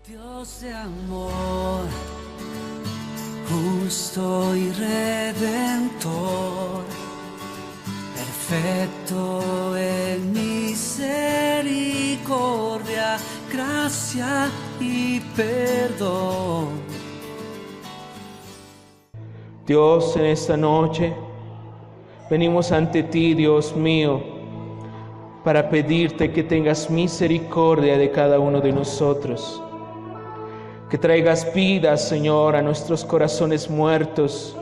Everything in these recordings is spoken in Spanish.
Dios de amor, justo y redentor, perfecto en misericordia, gracia y perdón. Dios, en esta noche venimos ante ti, Dios mío, para pedirte que tengas misericordia de cada uno de nosotros, que traigas vida, Señor, a nuestros corazones muertos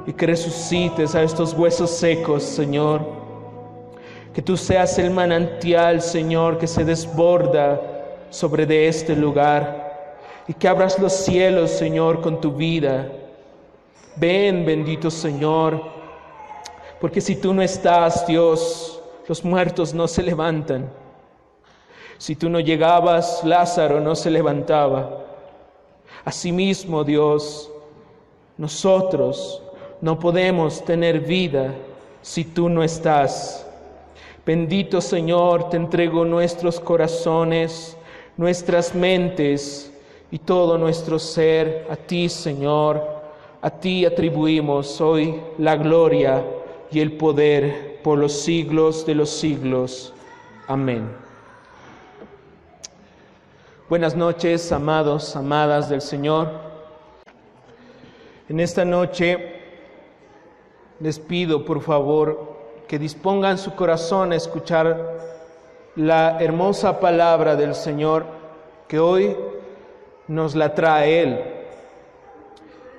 y que resucites a estos huesos secos, Señor. Que tú seas el manantial, Señor, que se desborda sobre de este lugar y que abras los cielos, Señor, con tu vida. Ven, bendito Señor, porque si tú no estás, Dios, los muertos no se levantan. Si tú no llegabas, Lázaro no se levantaba. Asimismo, Dios, nosotros no podemos tener vida si tú no estás. Bendito Señor, te entrego nuestros corazones, nuestras mentes y todo nuestro ser a ti, Señor. A ti atribuimos hoy la gloria y el poder por los siglos de los siglos. Amén. Buenas noches, amados, amadas del Señor. En esta noche les pido, por favor, que dispongan su corazón a escuchar la hermosa palabra del Señor que hoy nos la trae Él.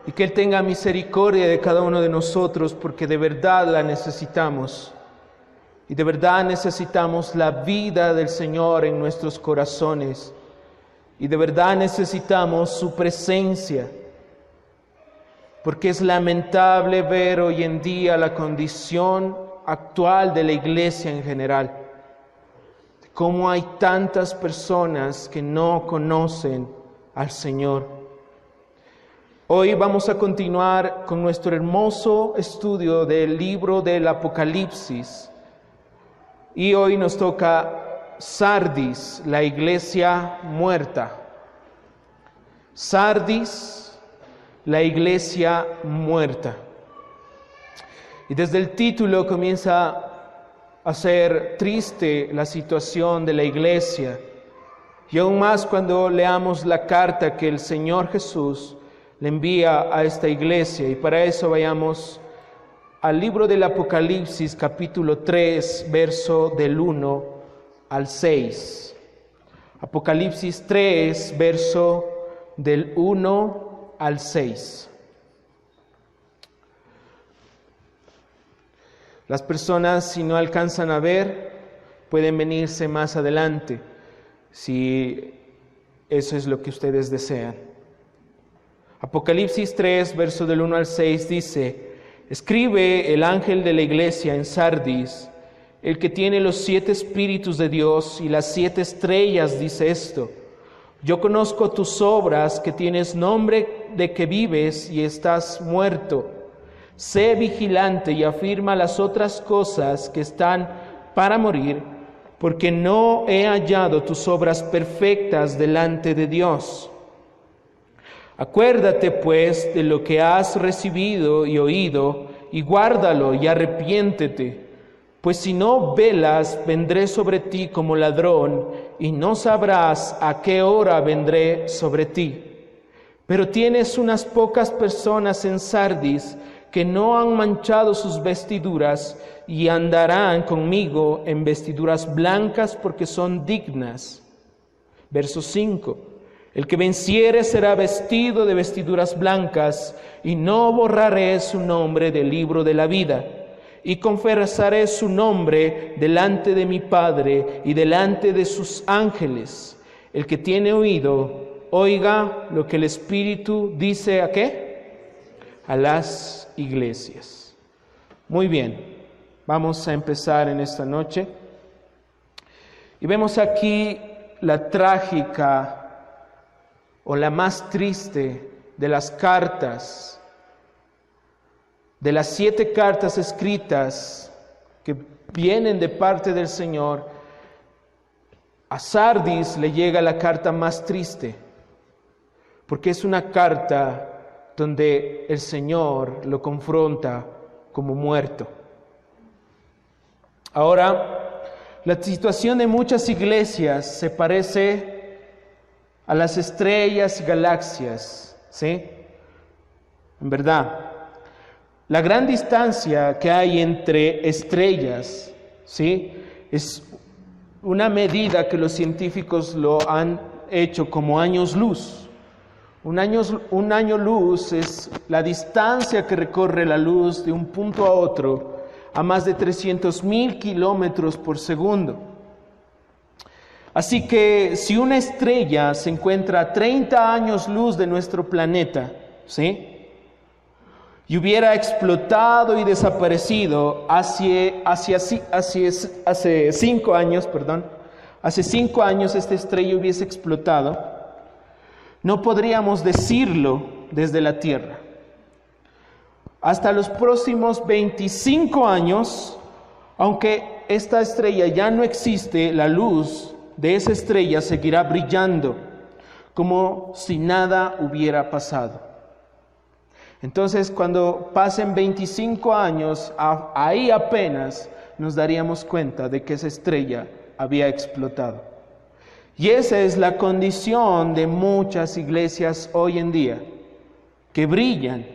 Y que Él tenga misericordia de cada uno de nosotros, porque de verdad la necesitamos. Y de verdad necesitamos la vida del Señor en nuestros corazones. Y de verdad necesitamos su presencia. Porque es lamentable ver hoy en día la condición actual de la iglesia en general. Cómo hay tantas personas que no conocen al Señor. Hoy vamos a continuar con nuestro hermoso estudio del libro del Apocalipsis. Y hoy nos toca Sardis, la iglesia muerta. Sardis, la iglesia muerta. Y desde el título comienza a ser triste la situación de la iglesia. Y aún más cuando leamos la carta que el Señor Jesús le envía a esta iglesia. Y para eso vayamos al libro del Apocalipsis, capítulo 3, verso del 1 al 6. Apocalipsis 3, verso del 1 al 6. Las personas, si no alcanzan a ver, pueden venirse más adelante, si eso es lo que ustedes desean. Apocalipsis 3, verso del 1 al 6 dice: Escribe el ángel de la iglesia en Sardis, el que tiene los 7 espíritus de Dios y las 7 estrellas, dice esto: Yo conozco tus obras, que tienes nombre de que vives y estás muerto. Sé vigilante y afirma las otras cosas que están para morir, porque no he hallado tus obras perfectas delante de Dios. Acuérdate, pues, de lo que has recibido y oído, y guárdalo y arrepiéntete. Pues si no velas, vendré sobre ti como ladrón, y no sabrás a qué hora vendré sobre ti. Pero tienes unas pocas personas en Sardis que no han manchado sus vestiduras, y andarán conmigo en vestiduras blancas, porque son dignas. Verso 5. El que venciere será vestido de vestiduras blancas, y no borraré su nombre del libro de la vida, y confesaré su nombre delante de mi Padre y delante de sus ángeles. El que tiene oído, oiga lo que el Espíritu dice ¿a qué? A las iglesias. Muy bien, vamos a empezar en esta noche. Y vemos aquí la trágica o la más triste de las cartas, de las 7 cartas escritas que vienen de parte del Señor. A Sardis le llega la carta más triste, porque es una carta donde el Señor lo confronta como muerto. Ahora, la situación de muchas iglesias se parece a las estrellas y galaxias, ¿sí? En verdad, la gran distancia que hay entre estrellas, ¿sí?, es una medida que los científicos lo han hecho como años luz. Un año luz es la distancia que recorre la luz de un punto a otro a más de 300,000 kilómetros por segundo. Así que si una estrella se encuentra a 30 años luz de nuestro planeta, ¿sí?, y hubiera explotado y desaparecido hace 5 años, hace 5 años esta estrella hubiese explotado, no podríamos decirlo desde la Tierra. Hasta los próximos 25 años, aunque esta estrella ya no existe, la luz de esa estrella seguirá brillando como si nada hubiera pasado. Entonces, cuando pasen 25 años, ahí apenas nos daríamos cuenta de que esa estrella había explotado. Y esa es la condición de muchas iglesias hoy en día, que brillan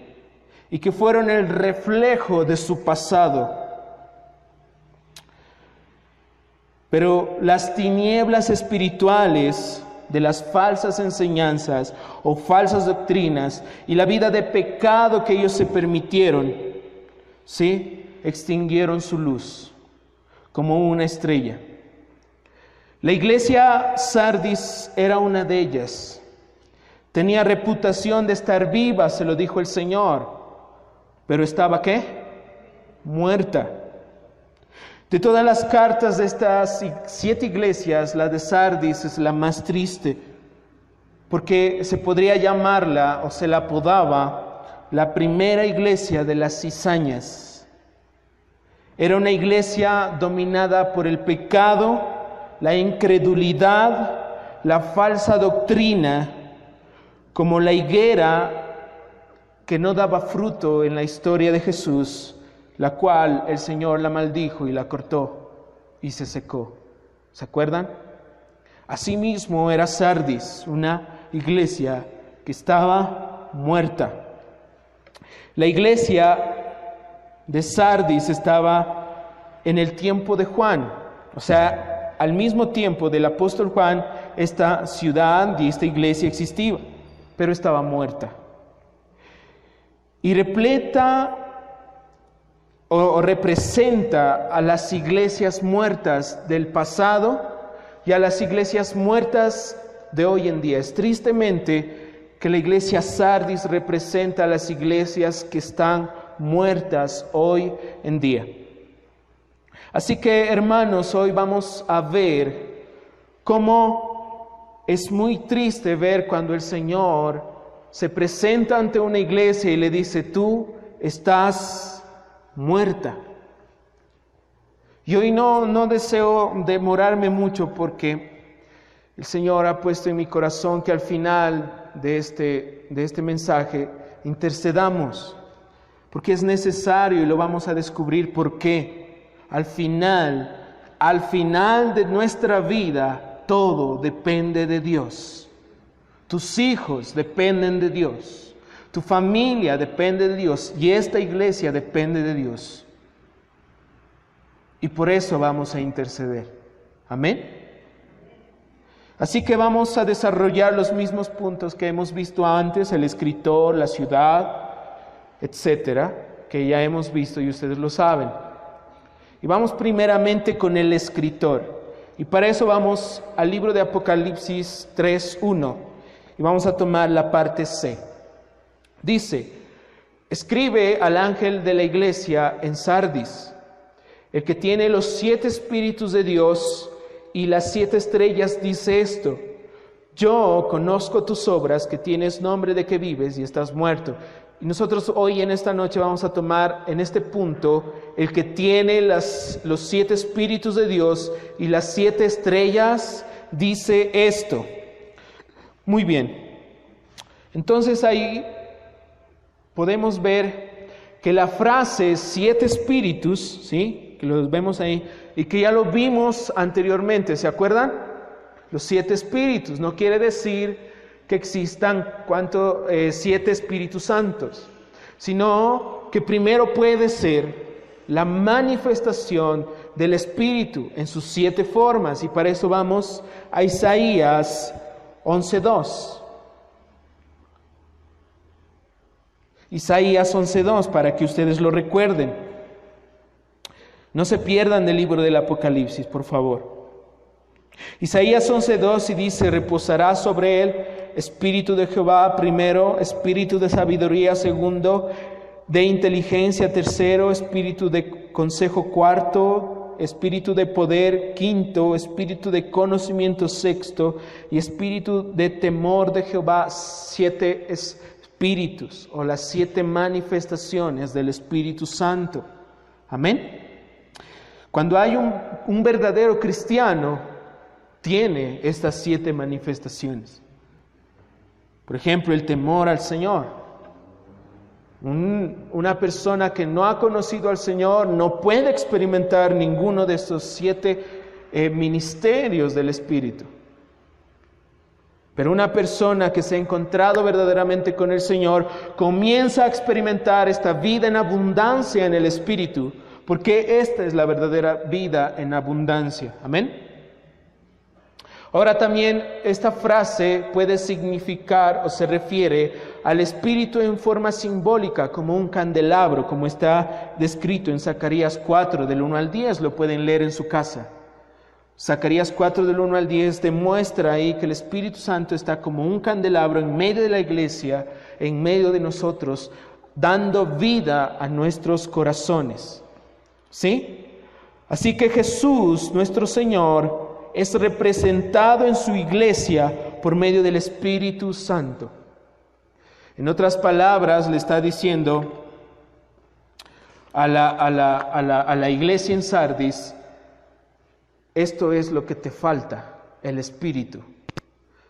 y que fueron el reflejo de su pasado. Pero las tinieblas espirituales de las falsas enseñanzas o falsas doctrinas y la vida de pecado que ellos se permitieron, ¿sí?, extinguieron su luz como una estrella. La iglesia Sardis era una de ellas. Tenía reputación de estar viva, se lo dijo el Señor, pero estaba ¿qué? Muerta. De todas las cartas de estas 7 iglesias, la de Sardis es la más triste, porque se podría llamarla, o se la apodaba, la primera iglesia de las cizañas. Era una iglesia dominada por el pecado, la incredulidad, la falsa doctrina, como la higuera que no daba fruto en la historia de Jesús, la cual el Señor la maldijo y la cortó y se secó. ¿Se acuerdan? Asimismo era Sardis, una iglesia que estaba muerta. La iglesia de Sardis estaba en el tiempo de Juan, o sea, al mismo tiempo del apóstol Juan, esta ciudad y esta iglesia existía, pero estaba muerta. Y repleta o representa a las iglesias muertas del pasado y a las iglesias muertas de hoy en día. Es tristemente que la iglesia Sardis representa a las iglesias que están muertas hoy en día. Así que, hermanos, hoy vamos a ver cómo es muy triste ver cuando el Señor se presenta ante una iglesia y le dice: tú estás muerta. Y hoy no deseo demorarme mucho, porque el Señor ha puesto en mi corazón que al final de este mensaje intercedamos, porque es necesario, y lo vamos a descubrir por qué. Al final de nuestra vida, todo depende de Dios. Tus hijos dependen de Dios. Tu familia depende de Dios y esta iglesia depende de Dios. Y por eso vamos a interceder. Amén. Así que vamos a desarrollar los mismos puntos que hemos visto antes: el escritor, la ciudad, etcétera, que ya hemos visto y ustedes lo saben. Y vamos primeramente con el escritor. Y para eso vamos al libro de Apocalipsis 3:1 y vamos a tomar la parte C. Dice: escribe al ángel de la iglesia en Sardis, el que tiene los 7 espíritus de Dios y las 7 estrellas, dice esto: yo conozco tus obras, que tienes nombre de que vives y estás muerto. Y nosotros hoy en esta noche vamos a tomar en este punto el que tiene los 7 espíritus de Dios y las 7 estrellas, dice esto. Muy bien. Entonces ahí podemos ver que la frase 7 espíritus, ¿sí?, que los vemos ahí, y que ya lo vimos anteriormente, ¿se acuerdan? Los 7 espíritus, no quiere decir que existan 7 espíritus santos, sino que primero puede ser la manifestación del Espíritu en sus 7 formas, y para eso vamos a Isaías 11:2. Isaías 11:2, para que ustedes lo recuerden. No se pierdan del libro del Apocalipsis, por favor. Isaías 11:2 y dice: reposará sobre él Espíritu de Jehová primero, Espíritu de sabiduría segundo, de inteligencia tercero, Espíritu de consejo cuarto, Espíritu de poder quinto, Espíritu de conocimiento sexto y Espíritu de temor de Jehová 7 espíritus, o las 7 manifestaciones del Espíritu Santo. Amén. Cuando hay un verdadero cristiano, tiene estas 7 manifestaciones. Por ejemplo, el temor al Señor. Una persona que no ha conocido al Señor no puede experimentar ninguno de estos 7 ministerios del Espíritu. Pero una persona que se ha encontrado verdaderamente con el Señor comienza a experimentar esta vida en abundancia en el Espíritu, porque esta es la verdadera vida en abundancia. Amén. Ahora también esta frase puede significar o se refiere al Espíritu en forma simbólica, como un candelabro, como está descrito en Zacarías 4, del 1 al 10, lo pueden leer en su casa. Zacarías 4, del 1 al 10, demuestra ahí que el Espíritu Santo está como un candelabro en medio de la iglesia, en medio de nosotros, dando vida a nuestros corazones. ¿Sí? Así que Jesús, nuestro Señor, es representado en su iglesia por medio del Espíritu Santo. En otras palabras, le está diciendo a la iglesia en Sardis: esto es lo que te falta, el Espíritu.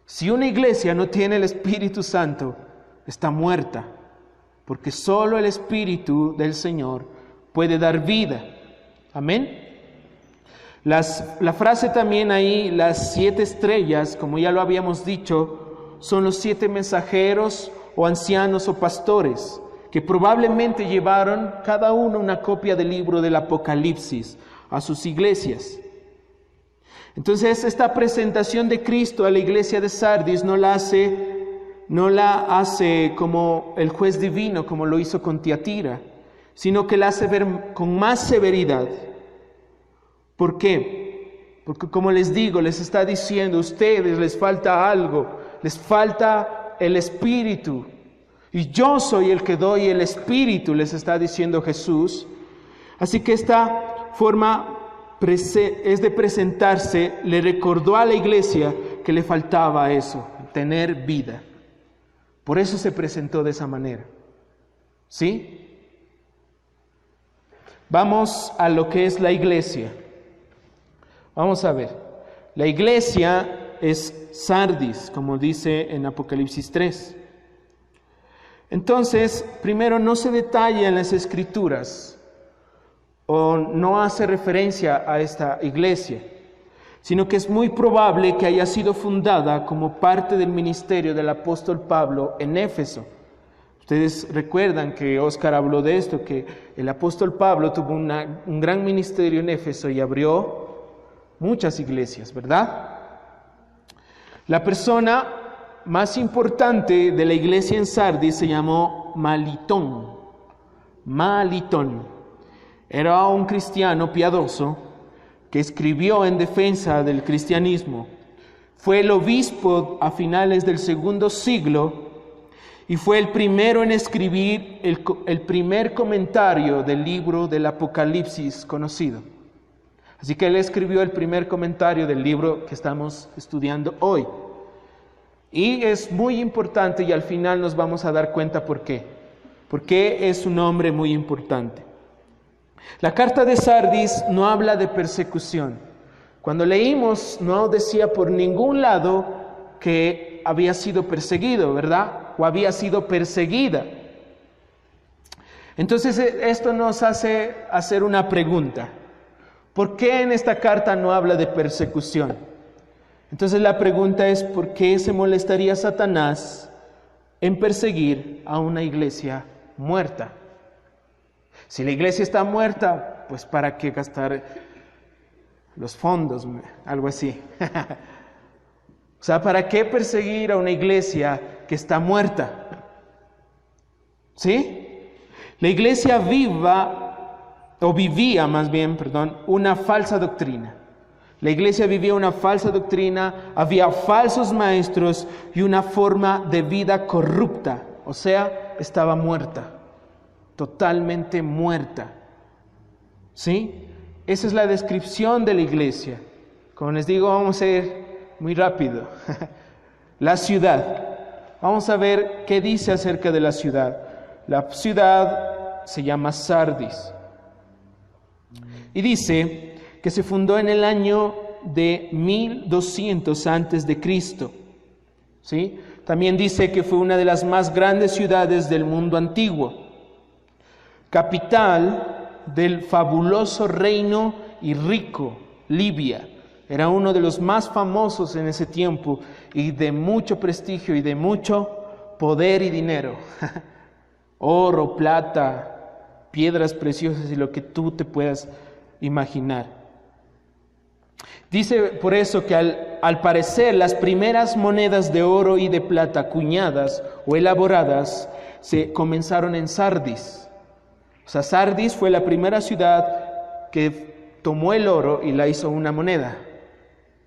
Si una iglesia no tiene el Espíritu Santo, está muerta, porque solo el Espíritu del Señor puede dar vida. Amén. La frase también ahí, las 7 estrellas, como ya lo habíamos dicho, son los 7 mensajeros o ancianos o pastores que probablemente llevaron cada uno una copia del libro del Apocalipsis a sus iglesias. Entonces esta presentación de Cristo a la iglesia de Sardis no la hace como el juez divino, como lo hizo con Tiatira, sino que la hace ver con más severidad. ¿Por qué? Porque, como les digo, les está diciendo: a ustedes les falta algo, les falta el Espíritu. Y yo soy el que doy el Espíritu, les está diciendo Jesús. Así que esta forma es de presentarse, le recordó a la iglesia que le faltaba eso, tener vida. Por eso se presentó de esa manera. ¿Sí? Vamos a lo que es la iglesia. Vamos a ver. La iglesia es Sardis, como dice en Apocalipsis 3. Entonces, primero, no se detalla en las Escrituras o no hace referencia a esta iglesia, sino que es muy probable que haya sido fundada como parte del ministerio del apóstol Pablo en Éfeso. Ustedes recuerdan que Óscar habló de esto, que el apóstol Pablo tuvo un gran ministerio en Éfeso y abrió muchas iglesias, ¿verdad? La persona más importante de la iglesia en Sardis se llamó Malitón. Malitón. Era un cristiano piadoso que escribió en defensa del cristianismo. Fue el obispo a finales del segundo siglo y fue el primero en escribir el primer comentario del libro del Apocalipsis conocido. Así que él escribió el primer comentario del libro que estamos estudiando hoy. Y es muy importante, y al final nos vamos a dar cuenta por qué. ¿Por qué es un hombre muy importante? La carta de Sardis no habla de persecución. Cuando leímos, no decía por ningún lado que que había sido perseguido, ¿verdad? O había sido perseguida. Entonces esto nos hace hacer una pregunta. ¿Por qué en esta carta no habla de persecución? Entonces la pregunta es, ¿por qué se molestaría Satanás en perseguir a una iglesia muerta? Si la iglesia está muerta, pues ¿para qué gastar los fondos? Algo así. O sea, ¿para qué perseguir a una iglesia que está muerta? ¿Sí? La iglesia vivía una falsa doctrina. La iglesia vivía una falsa doctrina, había falsos maestros y una forma de vida corrupta. O sea, estaba muerta, totalmente muerta. ¿Sí? Esa es la descripción de la iglesia. Como les digo, vamos a ir muy rápido. La ciudad. Vamos a ver qué dice acerca de la ciudad. La ciudad se llama Sardis. Y dice que se fundó en el año de 1200 antes de Cristo. ¿Sí? También dice que fue una de las más grandes ciudades del mundo antiguo. Capital del fabuloso reino y rico Libia. Era uno de los más famosos en ese tiempo y de mucho prestigio y de mucho poder y dinero. Oro, plata, piedras preciosas y lo que tú te puedas imaginar. Dice por eso que al parecer las primeras monedas de oro y de plata acuñadas o elaboradas se comenzaron en Sardis. O sea, Sardis fue la primera ciudad que tomó el oro y la hizo una moneda,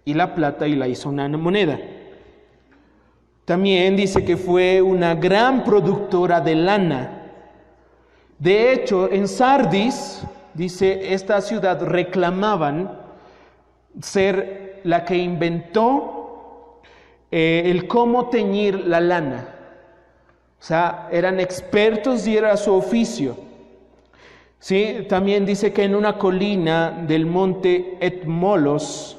y la plata y la hizo una moneda. También dice que fue una gran productora de lana. De hecho, en Sardis, dice, esta ciudad reclamaban ser la que inventó el cómo teñir la lana. O sea, eran expertos y era su oficio. ¿Sí? También dice que en una colina del monte Etmolos,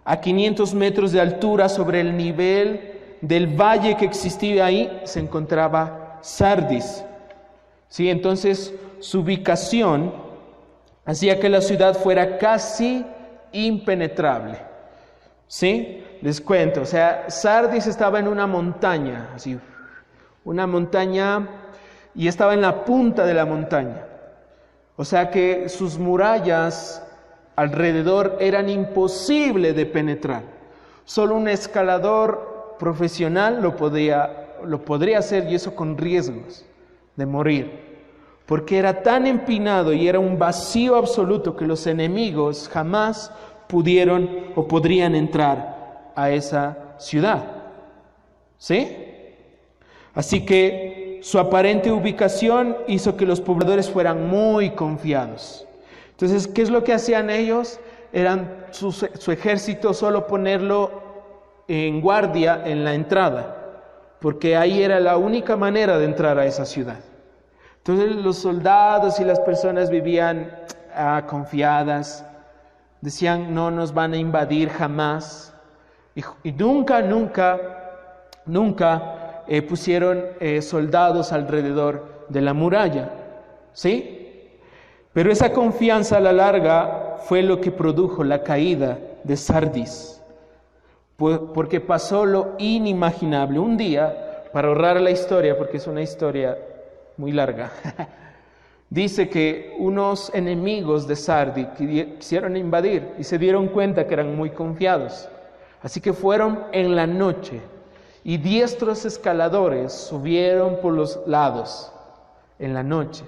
a 500 metros de altura sobre el nivel del valle que existía ahí, se encontraba Sardis. ¿Sí? Entonces, su ubicación hacía que la ciudad fuera casi impenetrable. ¿Sí? Les cuento, o sea, Sardis estaba en una montaña, así, una montaña, y estaba en la punta de la montaña. O sea que sus murallas alrededor eran imposibles de penetrar. Solo un escalador profesional lo podría hacer, y eso con riesgos de morir, porque era tan empinado y era un vacío absoluto que los enemigos jamás pudieron o podrían entrar a esa ciudad. ¿Sí? Así que su aparente ubicación hizo que los pobladores fueran muy confiados. Entonces, ¿qué es lo que hacían ellos? Eran su ejército solo ponerlo en guardia en la entrada, porque ahí era la única manera de entrar a esa ciudad. Entonces los soldados y las personas vivían confiadas, decían no nos van a invadir jamás, y nunca pusieron soldados alrededor de la muralla, ¿sí? Pero esa confianza a la larga fue lo que produjo la caída de Sardis, porque pasó lo inimaginable. Un día, para ahorrar la historia, porque es una historia muy larga, dice que unos enemigos de Sardis quisieron invadir y se dieron cuenta que eran muy confiados. Así que fueron en la noche y diestros escaladores subieron por los lados en la noche.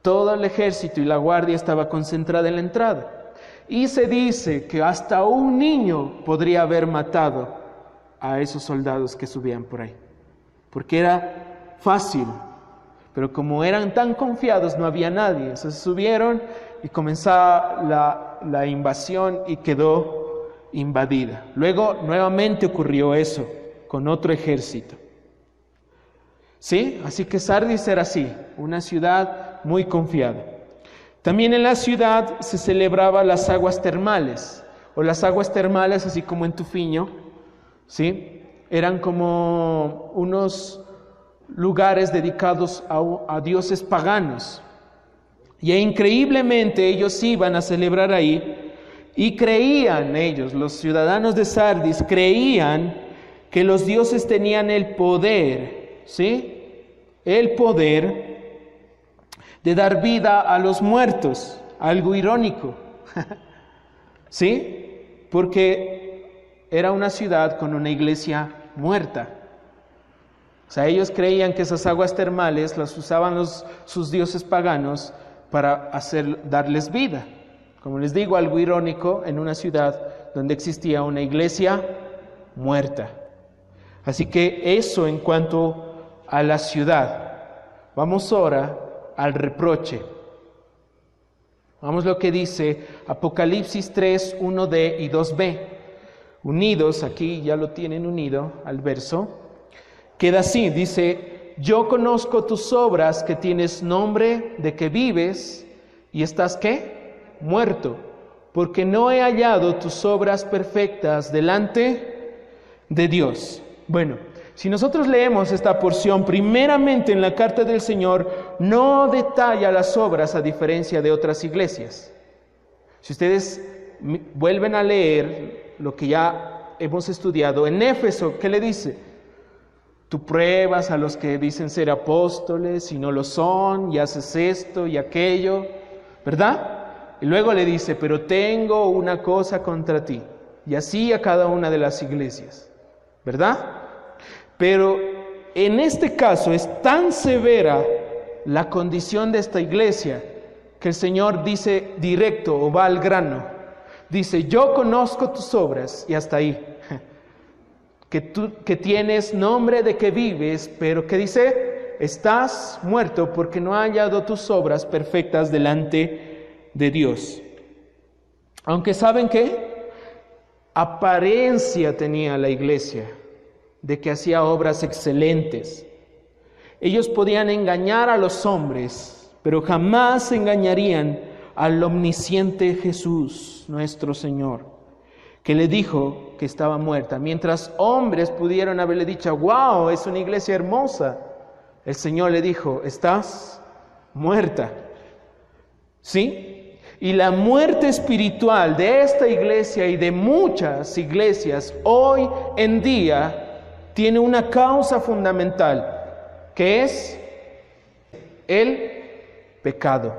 Todo el ejército y la guardia estaba concentrada en la entrada. Y se dice que hasta un niño podría haber matado a esos soldados que subían por ahí, porque era fácil. Pero como eran tan confiados, no había nadie. Entonces subieron y comenzaba la invasión y quedó invadida. Luego nuevamente ocurrió eso con otro ejército. ¿Sí? Así que Sardis era así, una ciudad muy confiada. También en la ciudad se celebraban las aguas termales, o las aguas termales, así como en Tufiño, ¿sí? eran como unos lugares dedicados a dioses paganos. Y increíblemente ellos iban a celebrar ahí y creían ellos, los ciudadanos de Sardis, creían que los dioses tenían el poder, ¿sí? El poder de dar vida a los muertos, algo irónico, ¿sí? Porque era una ciudad con una iglesia muerta. O sea, ellos creían que esas aguas termales las usaban sus dioses paganos para darles vida. Como les digo, algo irónico en una ciudad donde existía una iglesia muerta. Así que eso en cuanto a la ciudad. Vamos ahora al reproche. Vamos lo que dice Apocalipsis 3, 1d y 2b. Unidos, aquí ya lo tienen unido al verso. Queda así, dice: yo conozco tus obras, que tienes nombre de que vives y estás ¿qué? Muerto, porque no he hallado tus obras perfectas delante de Dios. Bueno, si nosotros leemos esta porción, primeramente en la carta del Señor, no detalla las obras a diferencia de otras iglesias. Si ustedes vuelven a leer lo que ya hemos estudiado, en Éfeso, ¿qué le dice? Tú pruebas a los que dicen ser apóstoles y no lo son, y haces esto y aquello, ¿verdad? Y luego le dice: pero tengo una cosa contra ti, y así a cada una de las iglesias, ¿verdad? Pero en este caso es tan severa la condición de esta iglesia que el Señor dice directo o va al grano. Dice: yo conozco tus obras, y hasta ahí. Que tienes nombre de que vives, pero que dice: estás muerto porque no ha hallado tus obras perfectas delante de Dios. Aunque ¿saben qué? Apariencia tenía la iglesia de que hacía obras excelentes. Ellos podían engañar a los hombres, pero jamás engañarían al omnisciente Jesús, nuestro Señor, que le dijo que estaba muerta. Mientras hombres pudieron haberle dicho: wow, es una iglesia hermosa, el Señor le dijo: estás muerta. ¿Sí? Y la muerte espiritual de esta iglesia y de muchas iglesias hoy en día tiene una causa fundamental, que es el pecado.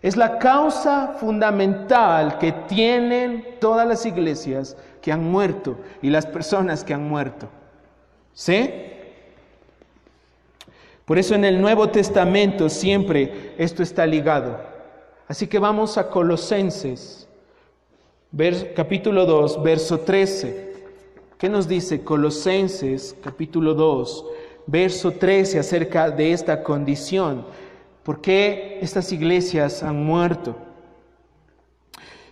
Es la causa fundamental que tienen todas las iglesias que han muerto y las personas que han muerto. ¿Sí? Por eso en el Nuevo Testamento siempre esto está ligado. Así que vamos a Colosenses, capítulo 2, verso 13. ¿Qué nos dice Colosenses, capítulo 2, verso 13 acerca de esta condición? ¿Por qué estas iglesias han muerto?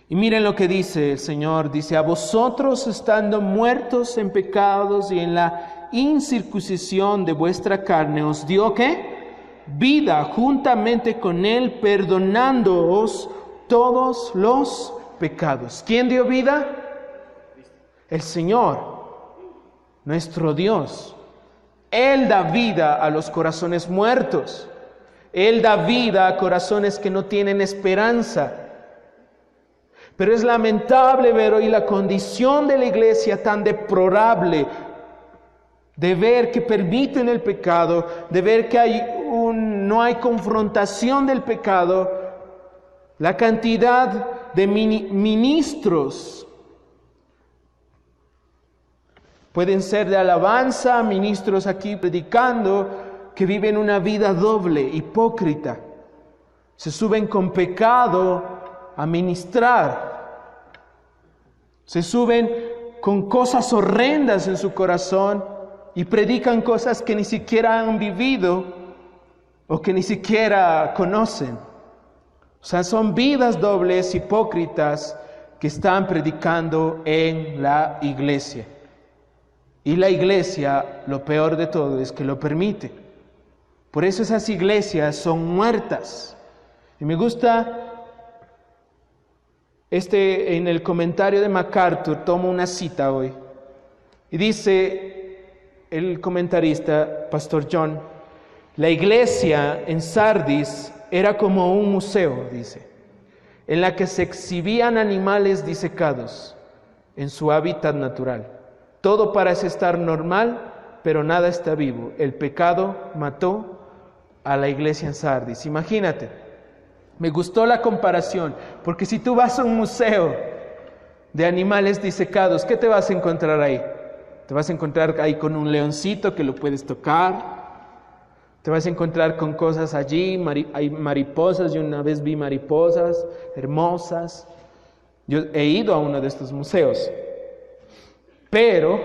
Y miren lo que dice el Señor. Dice: a vosotros, estando muertos en pecados y en la incircuncisión de vuestra carne, os dio ¿qué? Vida juntamente con Él, perdonándoos todos los pecados. ¿Quién dio vida? El Señor, nuestro Dios. Él da vida a los corazones muertos. Él da vida a corazones que no tienen esperanza. Pero es lamentable ver hoy la condición de la iglesia tan deplorable, de ver que permiten el pecado, de ver que no hay confrontación del pecado. La cantidad de ministros, pueden ser de alabanza, ministros aquí predicando, que viven una vida doble, hipócrita. Se suben con pecado a ministrar. Se suben con cosas horrendas en su corazón y predican cosas que ni siquiera han vivido o que ni siquiera conocen. O sea, son vidas dobles, hipócritas, que están predicando en la iglesia. Y la iglesia, lo peor de todo, es que lo permite. Por eso esas iglesias son muertas. Y me gusta, en el comentario de MacArthur, tomo una cita hoy. Y dice el comentarista, Pastor John, la iglesia en Sardis era como un museo, dice, en la que se exhibían animales disecados en su hábitat natural. Todo parece estar normal, pero nada está vivo. El pecado mató a la iglesia en Sardis. Imagínate, me gustó la comparación, porque si tú vas a un museo de animales disecados, ¿qué te vas a encontrar ahí? Te vas a encontrar ahí con un leoncito que lo puedes tocar. Te vas a encontrar con cosas allí, hay mariposas. Yo una vez vi mariposas hermosas. Yo he ido a uno de estos museos. Pero,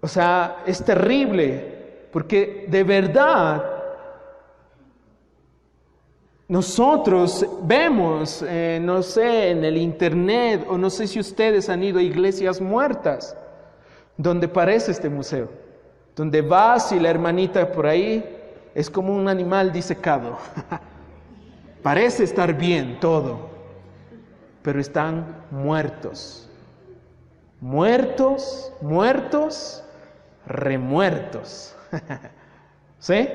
o sea, es terrible, porque de verdad nosotros vemos, no sé, en el internet, o no sé si ustedes han ido a iglesias muertas, donde parece este museo, donde vas y la hermanita por ahí es como un animal disecado. Parece estar bien todo, pero están muertos. Muertos, muertos, remuertos. ¿Sí?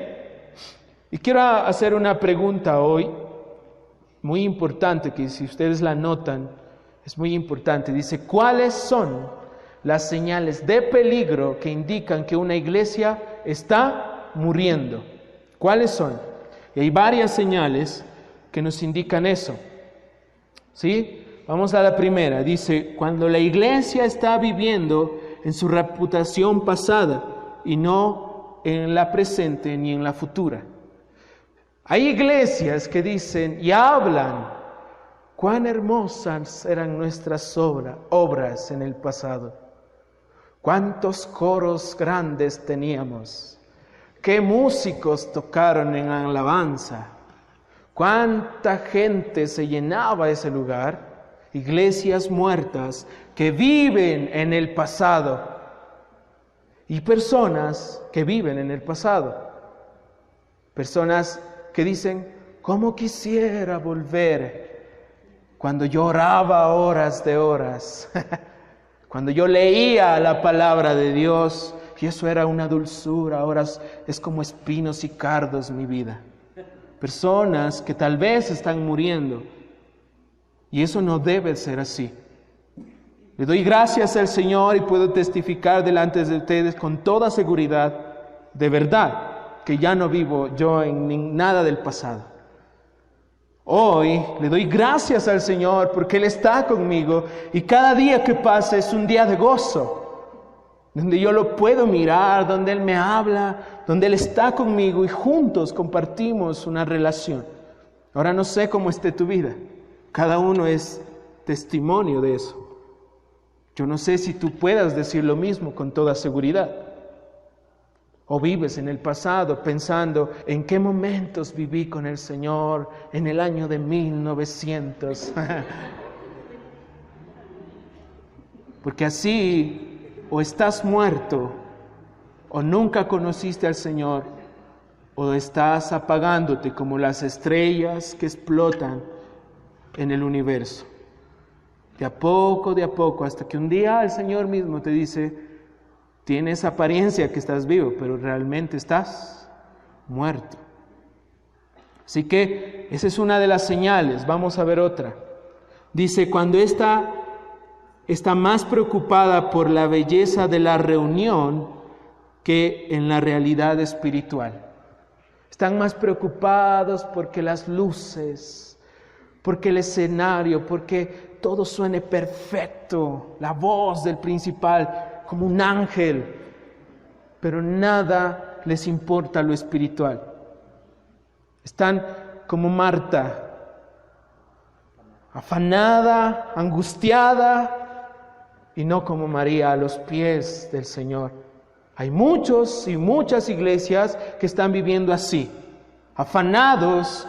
Y quiero hacer una pregunta hoy, muy importante, que si ustedes la notan, es muy importante. Dice, ¿cuáles son las señales de peligro que indican que una iglesia está muriendo? ¿Cuáles son? Y hay varias señales que nos indican eso. ¿Sí? Vamos a la primera. Dice, cuando la iglesia está viviendo en su reputación pasada y no en la presente ni en la futura. Hay iglesias que dicen y hablan, cuán hermosas eran nuestras obras en el pasado. Cuántos coros grandes teníamos. Qué músicos tocaron en alabanza. Cuánta gente se llenaba ese lugar. Iglesias muertas que viven en el pasado. Y personas que viven en el pasado. Personas que dicen, ¿cómo quisiera volver cuando yo oraba horas de horas? Cuando yo leía la palabra de Dios y eso era una dulzura, ahora es como espinos y cardos mi vida. Personas que tal vez están muriendo y eso no debe ser así. Le doy gracias al Señor y puedo testificar delante de ustedes con toda seguridad, de verdad, que ya no vivo yo en nada del pasado. Hoy le doy gracias al Señor porque Él está conmigo y cada día que pasa es un día de gozo, donde yo lo puedo mirar, donde Él me habla, donde Él está conmigo y juntos compartimos una relación. Ahora no sé cómo esté tu vida, cada uno es testimonio de eso. Yo no sé si tú puedas decir lo mismo con toda seguridad. O vives en el pasado pensando en qué momentos viví con el Señor en el año de 1900. Porque así o estás muerto o nunca conociste al Señor o estás apagándote como las estrellas que explotan en el universo. De a poco, hasta que un día el Señor mismo te dice, tienes apariencia que estás vivo, pero realmente estás muerto. Así que esa es una de las señales. Vamos a ver otra. Dice, cuando está más preocupada por la belleza de la reunión que en la realidad espiritual. Están más preocupados porque las luces, porque el escenario, porque todo suene perfecto, la voz del principal como un ángel, pero nada les importa lo espiritual. Están como Marta, afanada, angustiada, y no como María a los pies del Señor. Hay muchos y muchas iglesias que están viviendo así, afanados,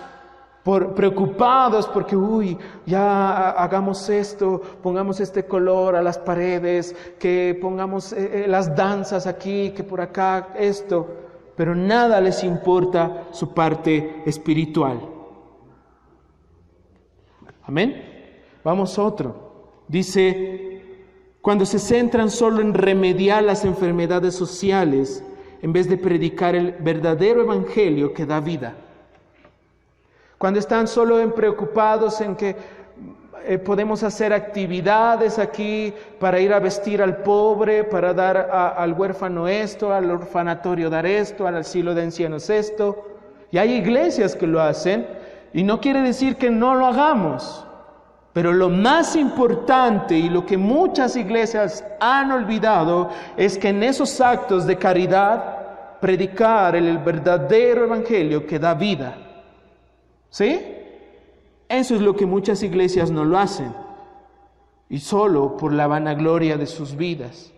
preocupados porque, ya hagamos esto, pongamos este color a las paredes, que pongamos las danzas aquí, que por acá, esto, pero nada les importa su parte espiritual. Amén. Vamos a otro. Dice, cuando se centran solo en remediar las enfermedades sociales, en vez de predicar el verdadero evangelio que da vida. Cuando están solo preocupados en que podemos hacer actividades aquí para ir a vestir al pobre, para dar al huérfano esto, al orfanatorio dar esto, al asilo de ancianos esto. Y hay iglesias que lo hacen, y no quiere decir que no lo hagamos. Pero lo más importante y lo que muchas iglesias han olvidado es que en esos actos de caridad predicar el verdadero evangelio que da vida. ¿Sí? Eso es lo que muchas iglesias no lo hacen, y solo por la vanagloria de sus vidas.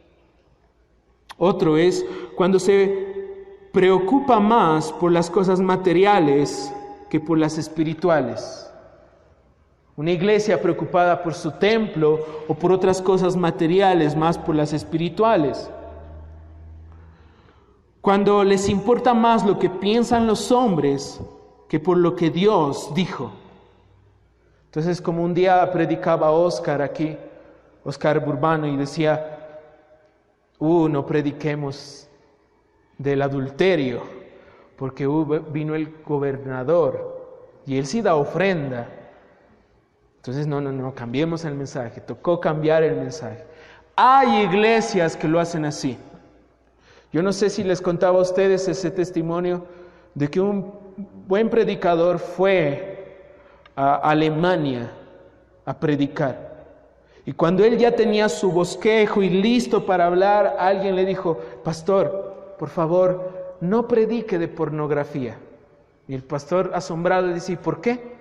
Otro es cuando se preocupa más por las cosas materiales que por las espirituales. Una iglesia preocupada por su templo o por otras cosas materiales más por las espirituales. Cuando les importa más lo que piensan los hombres que por lo que Dios dijo. Entonces, como un día predicaba Oscar Burbano, y decía, no prediquemos del adulterio, porque vino el gobernador y él sí da ofrenda. Entonces, no, cambiemos el mensaje. Tocó cambiar el mensaje. Hay iglesias que lo hacen así. Yo no sé si les contaba a ustedes ese testimonio de que un buen predicador fue a Alemania a predicar. Y cuando él ya tenía su bosquejo y listo para hablar, alguien le dijo, pastor, por favor, no predique de pornografía. Y el pastor asombrado le dice, ¿por qué?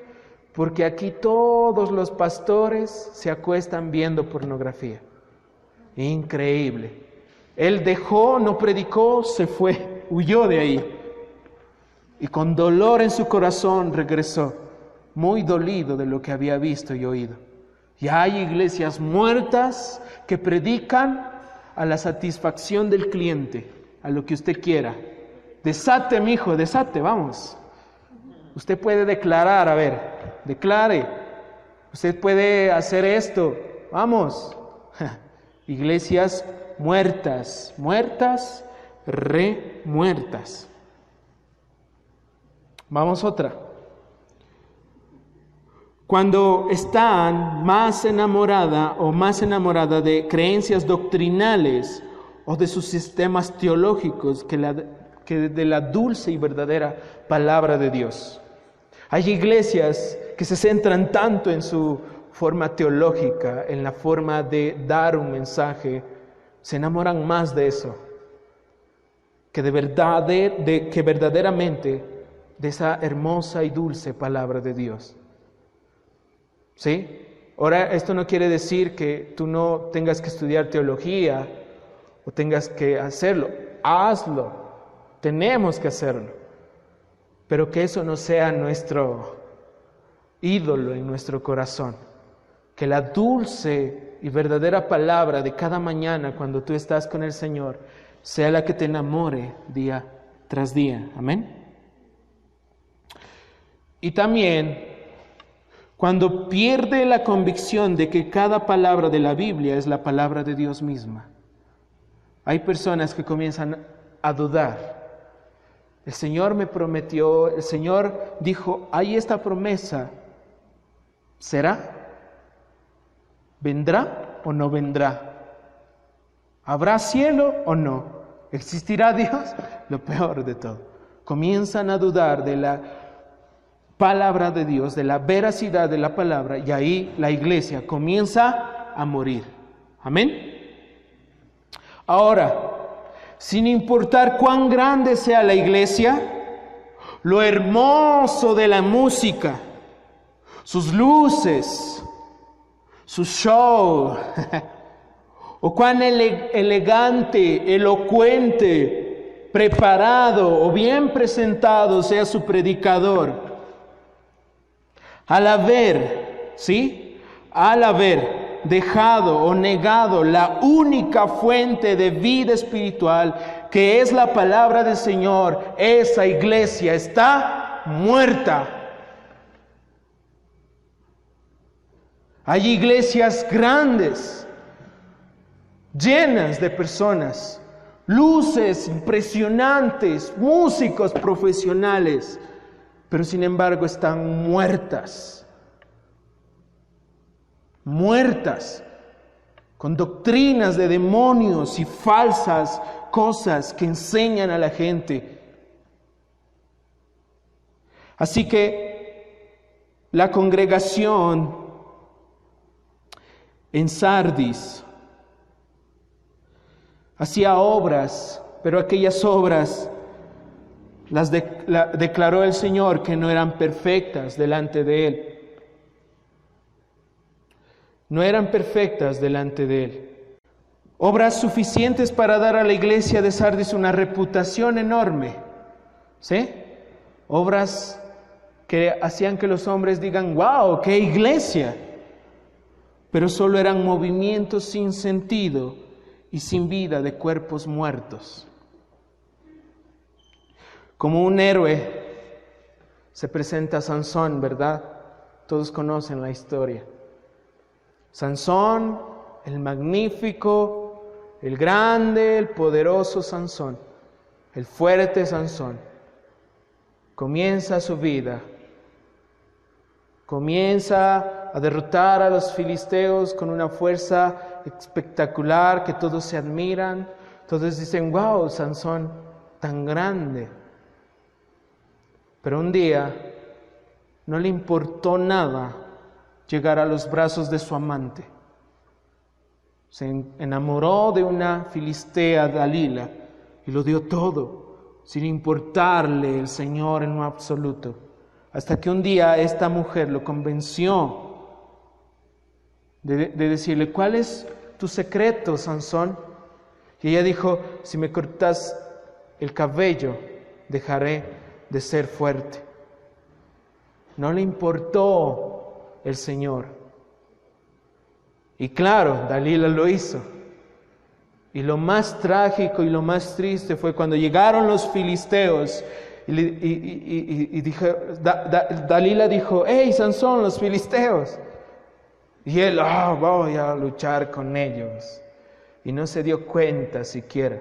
Porque aquí todos los pastores se acuestan viendo pornografía. Increíble. Él dejó, no predicó, se fue, huyó de ahí. Y con dolor en su corazón regresó, muy dolido de lo que había visto y oído. Y hay iglesias muertas que predican a la satisfacción del cliente, a lo que usted quiera. Desate, mijo, desate, vamos. Usted puede declarar, a ver, declare. Usted puede hacer esto, vamos. Iglesias muertas, remuertas. Vamos otra. Cuando están más enamorada de creencias doctrinales o de sus sistemas teológicos que de la dulce y verdadera palabra de Dios. Hay iglesias que se centran tanto en su forma teológica, en la forma de dar un mensaje, se enamoran más de eso que que verdaderamente de esa hermosa y dulce palabra de Dios. ¿Sí? Ahora, esto no quiere decir que tú no tengas que estudiar teología o tengas que hacerlo. Hazlo. Tenemos que hacerlo. Pero que eso no sea nuestro ídolo en nuestro corazón. Que la dulce y verdadera palabra de cada mañana cuando tú estás con el Señor sea la que te enamore día tras día. Amén. Y también, cuando pierde la convicción de que cada palabra de la Biblia es la palabra de Dios misma. Hay personas que comienzan a dudar. El Señor me prometió, el Señor dijo, hay esta promesa. ¿Será? ¿Vendrá o no vendrá? ¿Habrá cielo o no? ¿Existirá Dios? Lo peor de todo. Comienzan a dudar de la palabra de Dios, de la veracidad de la palabra, y ahí la iglesia comienza a morir. Amén. Ahora, sin importar cuán grande sea la iglesia, lo hermoso de la música, sus luces, su show, o cuán elegante, elocuente, preparado o bien presentado sea su predicador, al haber dejado o negado la única fuente de vida espiritual, que es la palabra del Señor, esa iglesia está muerta. Hay iglesias grandes, llenas de personas, luces impresionantes, músicos profesionales, pero sin embargo están muertas, con doctrinas de demonios y falsas cosas que enseñan a la gente. Así que la congregación en Sardis hacía obras, pero aquellas obras las declaró el Señor que no eran perfectas delante de Él. No eran perfectas delante de Él. Obras suficientes para dar a la iglesia de Sardis una reputación enorme. ¿Sí? Obras que hacían que los hombres digan, ¡wow, qué iglesia! Pero solo eran movimientos sin sentido y sin vida de cuerpos muertos. Como un héroe se presenta Sansón, ¿verdad? Todos conocen la historia. Sansón, el magnífico, el grande, el poderoso Sansón, el fuerte Sansón, comienza su vida, comienza a derrotar a los filisteos con una fuerza espectacular que todos se admiran, todos dicen, wow, Sansón tan grande. Pero un día no le importó nada llegar a los brazos de su amante. Se enamoró de una filistea, Dalila, y lo dio todo, sin importarle el Señor en lo absoluto. Hasta que un día esta mujer lo convenció de decirle, ¿cuál es tu secreto, Sansón? Y ella dijo, si me cortas el cabello, dejaré de ser fuerte. No le importó el Señor. Y claro, Dalila lo hizo. Y lo más trágico y lo más triste fue cuando llegaron los filisteos y Dalila dijo, hey, Sansón, los filisteos. Y él, voy a luchar con ellos. Y no se dio cuenta siquiera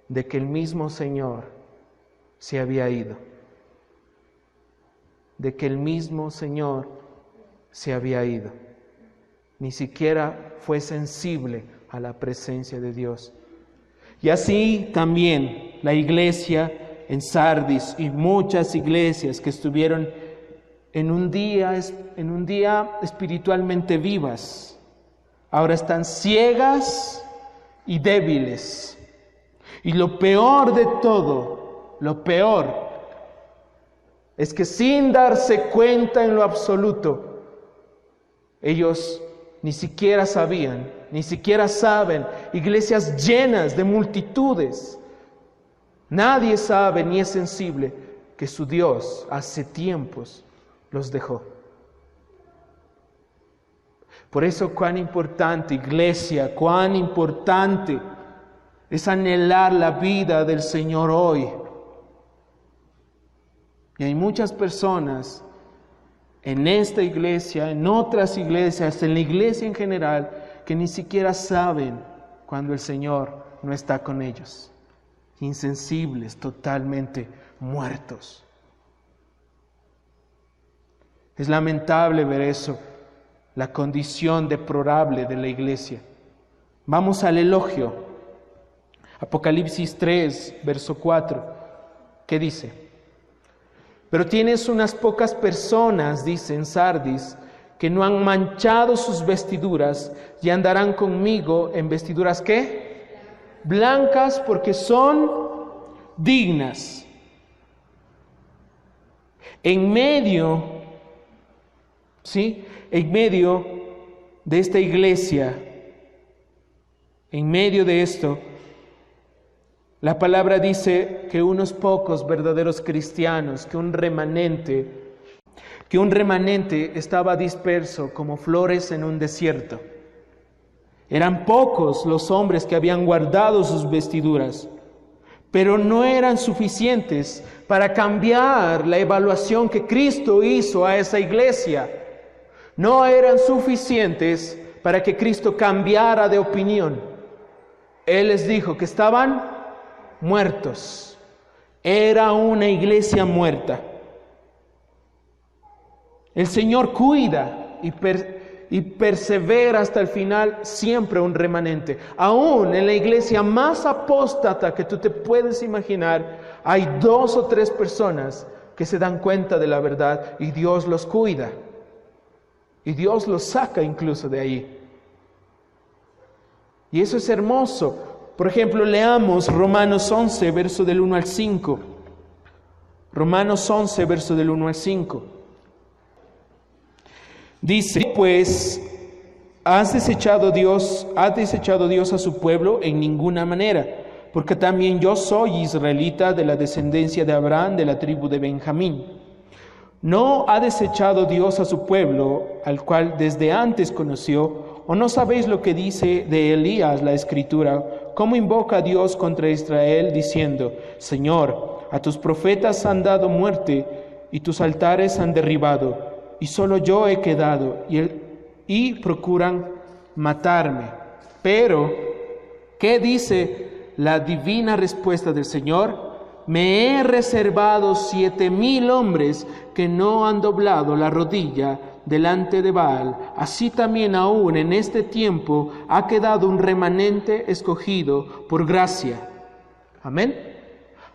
de que el mismo Señor se había ido. De que el mismo Señor se había ido. Ni siquiera fue sensible a la presencia de Dios. Y así también la iglesia en Sardis y muchas iglesias que estuvieron en un día espiritualmente vivas, ahora están ciegas y débiles. Y lo peor de todo, lo peor, es que sin darse cuenta en lo absoluto, ellos ni siquiera sabían, ni siquiera saben, iglesias llenas de multitudes. Nadie sabe ni es sensible que su Dios hace tiempos los dejó. Por eso cuán importante, iglesia, cuán importante es anhelar la vida del Señor hoy. Y hay muchas personas en esta iglesia, en otras iglesias, en la iglesia en general, que ni siquiera saben cuando el Señor no está con ellos. Insensibles, totalmente muertos. Es lamentable ver eso, la condición deplorable de la iglesia. Vamos al elogio. Apocalipsis 3, verso 4. ¿Qué dice? Pero tienes unas pocas personas, dice en Sardis, que no han manchado sus vestiduras y andarán conmigo en vestiduras ¿qué? Blancas, porque son dignas. En medio de esta iglesia, en medio de esto, la palabra dice que unos pocos verdaderos cristianos, que un remanente estaba disperso como flores en un desierto. Eran pocos los hombres que habían guardado sus vestiduras, pero no eran suficientes para cambiar la evaluación que Cristo hizo a esa iglesia. No eran suficientes para que Cristo cambiara de opinión. Él les dijo que estaban muertos. Era una iglesia muerta. El Señor cuida y persevera hasta el final siempre un remanente. Aún en la iglesia más apóstata que tú te puedes imaginar, hay 2 o 3 personas que se dan cuenta de la verdad y Dios los cuida. Y Dios los saca incluso de ahí. Y eso es hermoso. Por ejemplo, leamos Romanos 11, verso del 1 al 5. Romanos 11, verso del 1 al 5. Dice, pues, ¿ha desechado Dios a su pueblo? En ninguna manera, porque también yo soy israelita de la descendencia de Abraham, de la tribu de Benjamín. ¿No ha desechado Dios a su pueblo, al cual desde antes conoció? ¿O no sabéis lo que dice de Elías la Escritura? ¿Cómo invoca a Dios contra Israel, diciendo, Señor, a tus profetas han dado muerte, y tus altares han derribado, y solo yo he quedado, y procuran matarme? Pero, ¿qué dice la divina respuesta del Señor? Me he reservado 7,000 hombres que no han doblado la rodilla delante de Baal. Así también aún en este tiempo ha quedado un remanente escogido por gracia. Amén.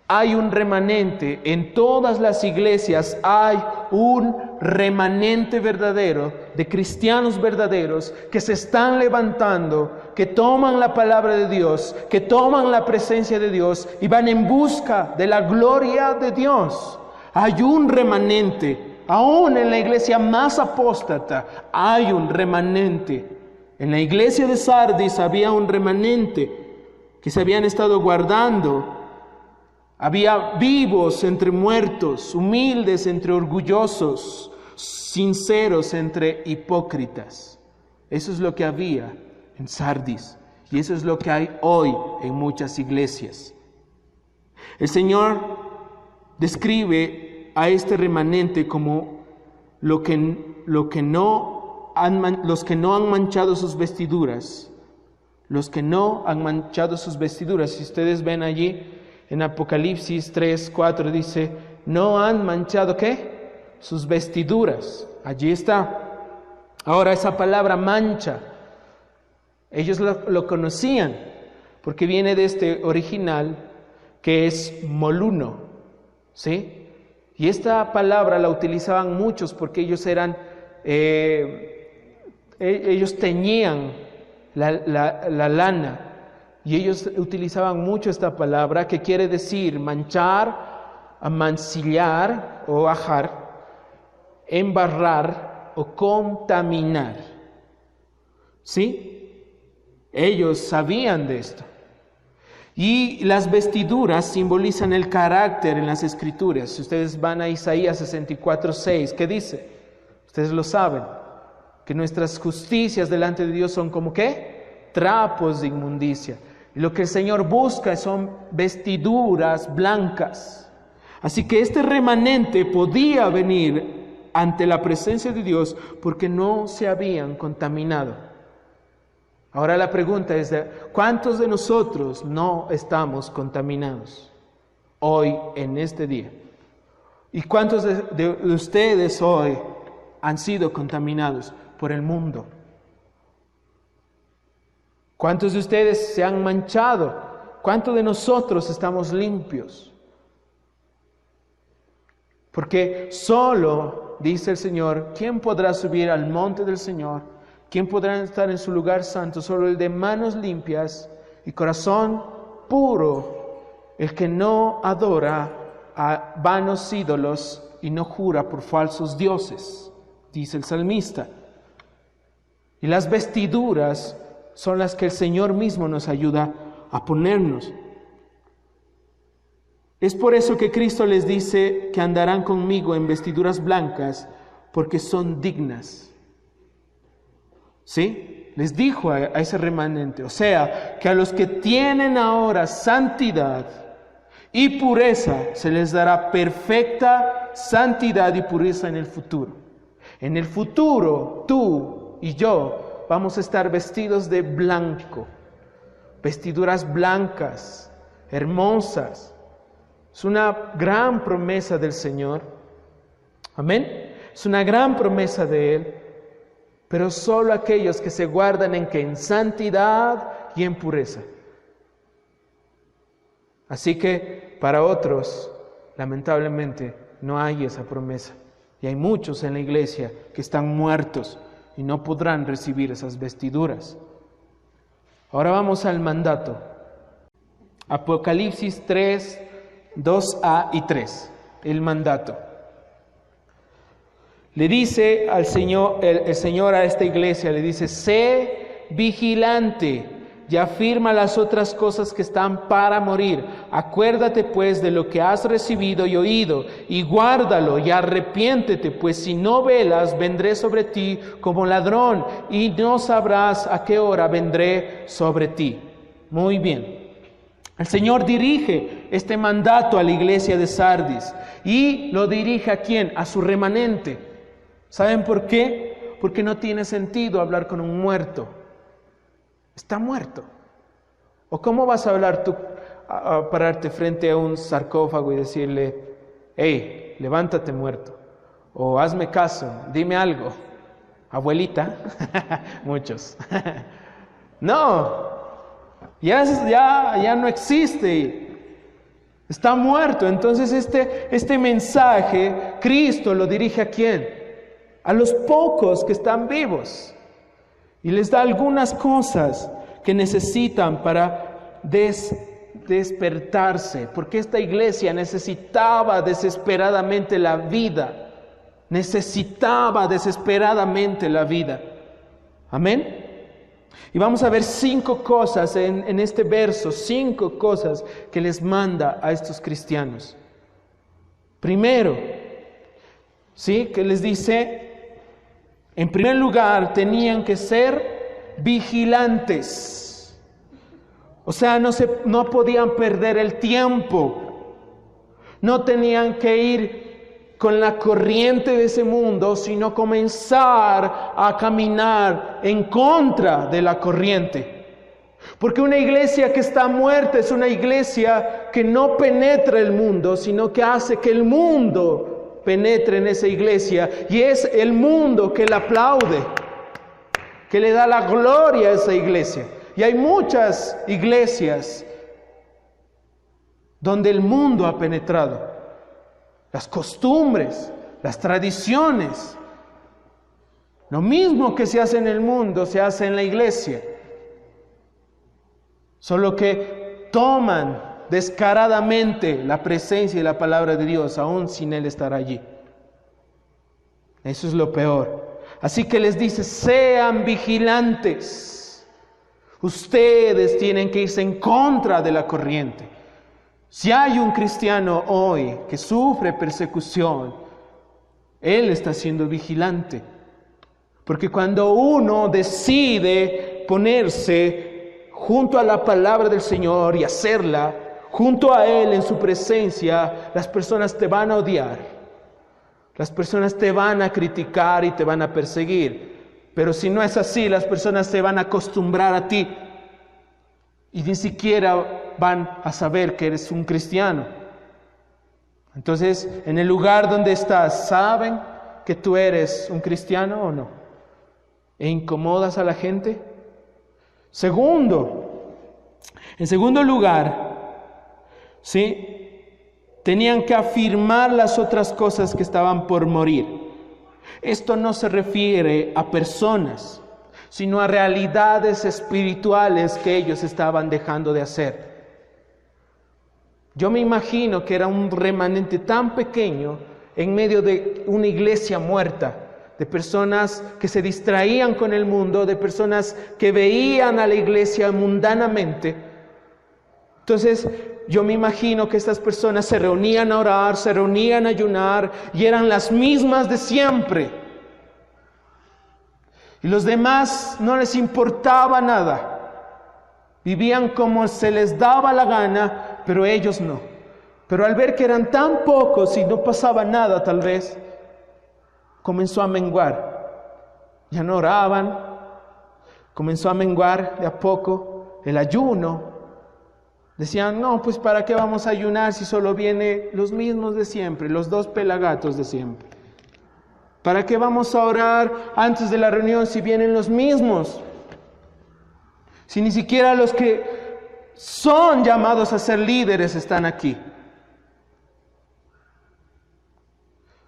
Hay un remanente en todas las iglesias, hay un remanente verdadero de cristianos verdaderos que se están levantando, que toman la palabra de Dios, que toman la presencia de Dios y van en busca de la gloria de Dios. Hay un remanente, aún en la iglesia más apóstata, hay un remanente. En la iglesia de Sardis había un remanente que se habían estado guardando. Había vivos entre muertos, humildes entre orgullosos, sinceros entre hipócritas. Eso es lo que había en Sardis y eso es lo que hay hoy en muchas iglesias. El Señor describe a este remanente como los que no han manchado sus vestiduras. Los que no han manchado sus vestiduras. Si ustedes ven allí, en Apocalipsis 3, 4 dice, no han manchado, ¿qué? Sus vestiduras. Allí está. Ahora esa palabra mancha, ellos lo conocían, porque viene de este original que es moluno, ¿sí? Y esta palabra la utilizaban muchos porque ellos ellos teñían la lana. Y ellos utilizaban mucho esta palabra que quiere decir manchar, amancillar o ajar, embarrar o contaminar. ¿Sí? Ellos sabían de esto. Y las vestiduras simbolizan el carácter en las Escrituras. Si ustedes van a Isaías 64:6, ¿qué dice? Ustedes lo saben, que nuestras justicias delante de Dios son como ¿qué? Trapos de inmundicia. Y lo que el Señor busca son vestiduras blancas. Así que este remanente podía venir ante la presencia de Dios porque no se habían contaminado. Ahora la pregunta es, ¿cuántos de nosotros no estamos contaminados hoy en este día? ¿Y cuántos de ustedes hoy han sido contaminados por el mundo? ¿Cuántos de ustedes se han manchado? ¿Cuántos de nosotros estamos limpios? Porque solo, dice el Señor, ¿quién podrá subir al monte del Señor? ¿Quién podrá estar en su lugar santo? Solo el de manos limpias y corazón puro, el que no adora a vanos ídolos y no jura por falsos dioses, dice el salmista. Y las vestiduras son las que el Señor mismo nos ayuda a ponernos. Es por eso que Cristo les dice que andarán conmigo en vestiduras blancas, porque son dignas. ¿Sí? Les dijo a ese remanente, o sea, que a los que tienen ahora santidad y pureza, se les dará perfecta santidad y pureza en el futuro. En el futuro, tú y yo vamos a estar vestidos de blanco, vestiduras blancas, hermosas. Es una gran promesa del Señor. Amén. Es una gran promesa de Él. Pero solo aquellos que se guardan en santidad y en pureza. Así que para otros, lamentablemente, no hay esa promesa. Y hay muchos en la iglesia que están muertos y no podrán recibir esas vestiduras. Ahora vamos al mandato. Apocalipsis 3, 2a y 3. El mandato. Le dice al Señor, el Señor a esta iglesia, le dice: sé vigilante y afirma las otras cosas que están para morir. Acuérdate pues de lo que has recibido y oído, y guárdalo y arrepiéntete, pues si no velas, vendré sobre ti como ladrón, y no sabrás a qué hora vendré sobre ti. Muy bien. El Señor dirige este mandato a la iglesia de Sardis, y lo dirige ¿a quién? A su remanente. ¿Saben por qué? Porque no tiene sentido hablar con un muerto. Está muerto. ¿O cómo vas a hablar tú, a pararte frente a un sarcófago y decirle: hey, levántate muerto? O hazme caso, dime algo. Abuelita, muchos. No, ya no existe. Está muerto. Entonces este mensaje, Cristo lo dirige ¿a quién? A los pocos que están vivos. Y les da algunas cosas que necesitan para despertarse. Porque esta iglesia necesitaba desesperadamente la vida. Necesitaba desesperadamente la vida. Amén. Y vamos a ver 5 cosas en este verso. 5 cosas que les manda a estos cristianos. Primero, ¿sí? Que les dice... En primer lugar, tenían que ser vigilantes. O sea, no podían perder el tiempo. No tenían que ir con la corriente de ese mundo, sino comenzar a caminar en contra de la corriente. Porque una iglesia que está muerta es una iglesia que no penetra el mundo, sino que hace que el mundo penetre en esa iglesia, y es el mundo que la aplaude, que le da la gloria a esa iglesia. Y hay muchas iglesias donde el mundo ha penetrado, las costumbres, las tradiciones. Lo mismo que se hace en el mundo se hace en la iglesia, solo que toman descaradamente la presencia y la palabra de Dios, aún sin Él estar allí. Eso es lo peor. Así que les dice: sean vigilantes. Ustedes tienen que irse en contra de la corriente. Si hay un cristiano hoy que sufre persecución, él está siendo vigilante. Porque cuando uno decide ponerse junto a la palabra del Señor y hacerla, junto a Él en su presencia, las personas te van a odiar. Las personas te van a criticar y te van a perseguir. Pero si no es así, las personas se van a acostumbrar a ti y ni siquiera van a saber que eres un cristiano. Entonces, en el lugar donde estás, ¿saben que tú eres un cristiano o no? ¿E incomodas a la gente? En segundo lugar, ¿sí? Tenían que afirmar las otras cosas que estaban por morir. Esto no se refiere a personas, sino a realidades espirituales que ellos estaban dejando de hacer. Yo me imagino que era un remanente tan pequeño en medio de una iglesia muerta, de personas que se distraían con el mundo, de personas que veían a la iglesia mundanamente. Entonces, yo me imagino que estas personas se reunían a orar, se reunían a ayunar y eran las mismas de siempre. Y los demás no les importaba nada. Vivían como se les daba la gana, pero ellos no. Pero al ver que eran tan pocos y no pasaba nada, tal vez, comenzó a menguar. Ya no oraban, comenzó a menguar de a poco el ayuno, decían, no, pues ¿para qué vamos a ayunar si solo vienen los mismos de siempre, los 2 pelagatos de siempre? ¿Para qué vamos a orar antes de la reunión si vienen los mismos? Si ni siquiera los que son llamados a ser líderes están aquí.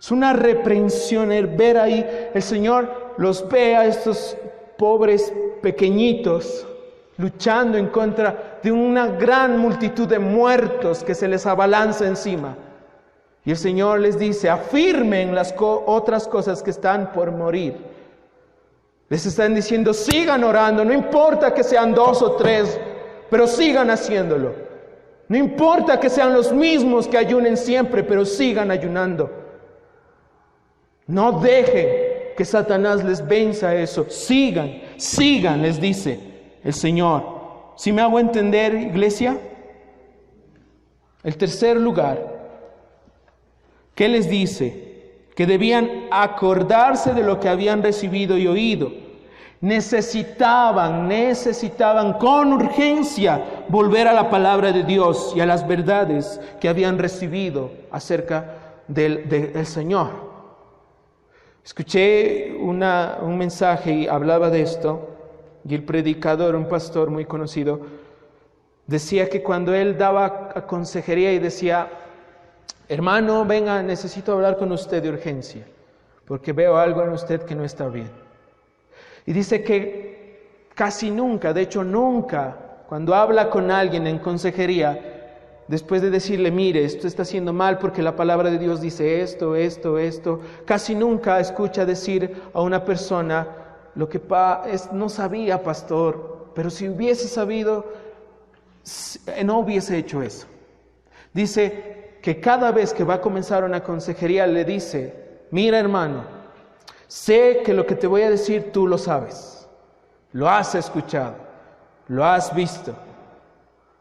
Es una reprensión el ver ahí, el Señor los ve a estos pobres pequeñitos luchando en contra de una gran multitud de muertos que se les abalanza encima. Y el Señor les dice, afirmen las otras cosas que están por morir. Les están diciendo, sigan orando, no importa que sean 2 o 3, pero sigan haciéndolo. No importa que sean los mismos que ayunen siempre, pero sigan ayunando. No dejen que Satanás les venza eso. Sigan, les dice el Señor. ¿Sí me hago entender, iglesia? El tercer lugar, ¿qué les dice? Que debían acordarse de lo que habían recibido y oído. Necesitaban con urgencia volver a la palabra de Dios y a las verdades que habían recibido acerca del Señor. Escuché un mensaje y hablaba de esto, y el predicador, un pastor muy conocido, decía que cuando él daba consejería y decía, hermano, venga, necesito hablar con usted de urgencia, porque veo algo en usted que no está bien. Y dice que casi nunca, de hecho nunca, cuando habla con alguien en consejería, después de decirle, mire, esto está haciendo mal porque la palabra de Dios dice esto, casi nunca escucha decir a una persona, lo que no sabía, pastor, pero si hubiese sabido, no hubiese hecho eso. Dice que cada vez que va a comenzar una consejería le dice, mira hermano, sé que lo que te voy a decir tú lo sabes, lo has escuchado, lo has visto.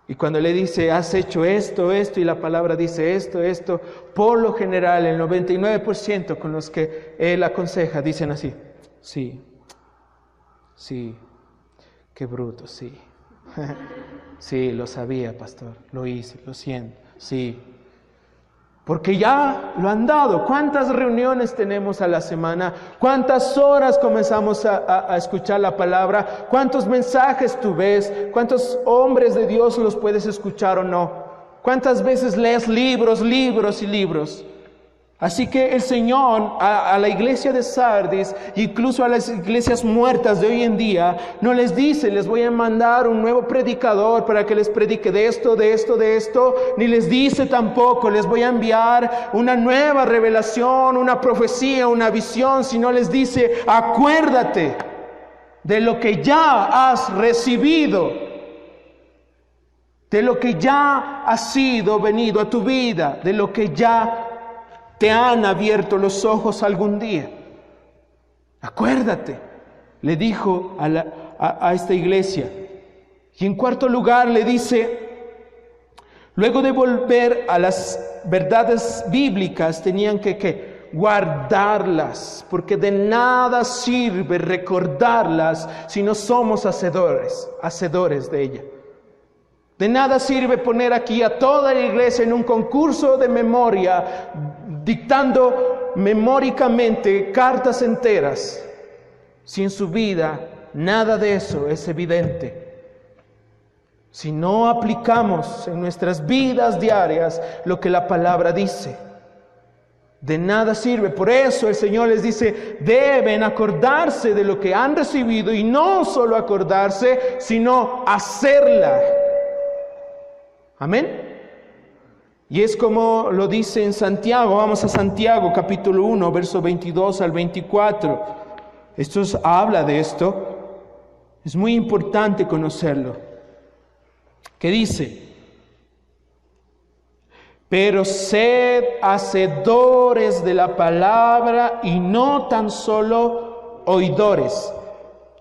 Y cuando le dice, has hecho esto, y la palabra dice esto, por lo general el 99% con los que él aconseja dicen así, sí, qué bruto, sí. Sí, lo sabía, pastor, lo hice, lo siento, sí. Porque ya lo han dado. ¿Cuántas reuniones tenemos a la semana? ¿Cuántas horas comenzamos a escuchar la palabra? ¿Cuántos mensajes tú ves? ¿Cuántos hombres de Dios los puedes escuchar o no? ¿Cuántas veces lees libros y libros? Así que el Señor a la iglesia de Sardis, incluso a las iglesias muertas de hoy en día, no les dice, les voy a mandar un nuevo predicador para que les predique de esto, ni les dice tampoco, les voy a enviar una nueva revelación, una profecía, una visión, sino les dice, acuérdate de lo que ya has recibido, de lo que ya ha sido venido a tu vida, de lo que ya te han abierto los ojos algún día. Acuérdate, le dijo a esta iglesia. Y en cuarto lugar le dice, luego de volver a las verdades bíblicas, tenían que guardarlas, porque de nada sirve recordarlas si no somos hacedores de ella. De nada sirve poner aquí a toda la iglesia en un concurso de memoria, dictando memóricamente cartas enteras, si en su vida nada de eso es evidente. Si no aplicamos en nuestras vidas diarias lo que la palabra dice, de nada sirve. Por eso el Señor les dice, deben acordarse de lo que han recibido, y no solo acordarse, sino hacerla. Amén. Y es como lo dice en Santiago. Vamos a Santiago capítulo 1, verso 22 al 24. Esto habla de esto. Es muy importante conocerlo. ¿Qué dice? Pero sed hacedores de la palabra y no tan solo oidores,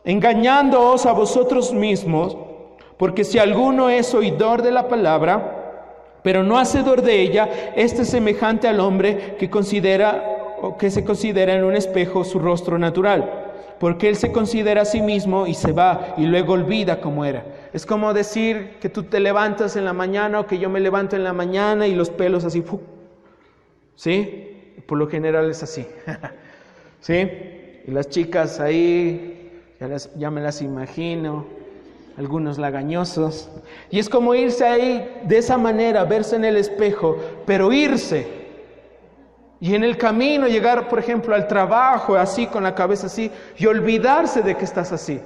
engañándoos a vosotros mismos. Porque si alguno es oidor de la palabra, pero no hacedor de ella, este es semejante al hombre que se considera en un espejo su rostro natural. porque él se considera a sí mismo y se va y luego olvida cómo era. Es como decir que tú te levantas en la mañana o que yo me levanto en la mañana y los pelos así, ¿sí? Por lo general es así, ¿sí? Y las chicas ahí, ya me las imagino, algunos lagañosos. Y es como irse ahí de esa manera, verse en el espejo, pero irse. Y en el camino llegar, por ejemplo, al trabajo, así con la cabeza así, y olvidarse de que estás así.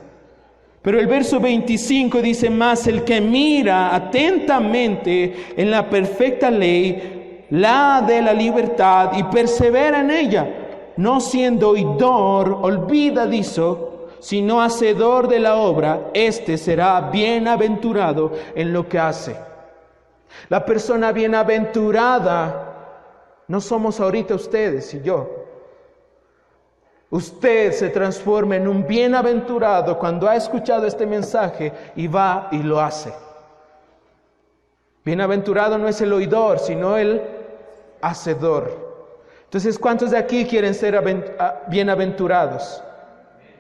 Pero el verso 25 dice más, el que mira atentamente en la perfecta ley, la de la libertad, y persevera en ella, no siendo oidor olvidadizo, sino hacedor de la obra, éste será bienaventurado en lo que hace. La persona bienaventurada no somos ahorita ustedes y yo. Usted se transforma en un bienaventurado cuando ha escuchado este mensaje y va y lo hace. Bienaventurado no es el oidor, sino el hacedor. Entonces, ¿cuántos de aquí quieren ser bienaventurados?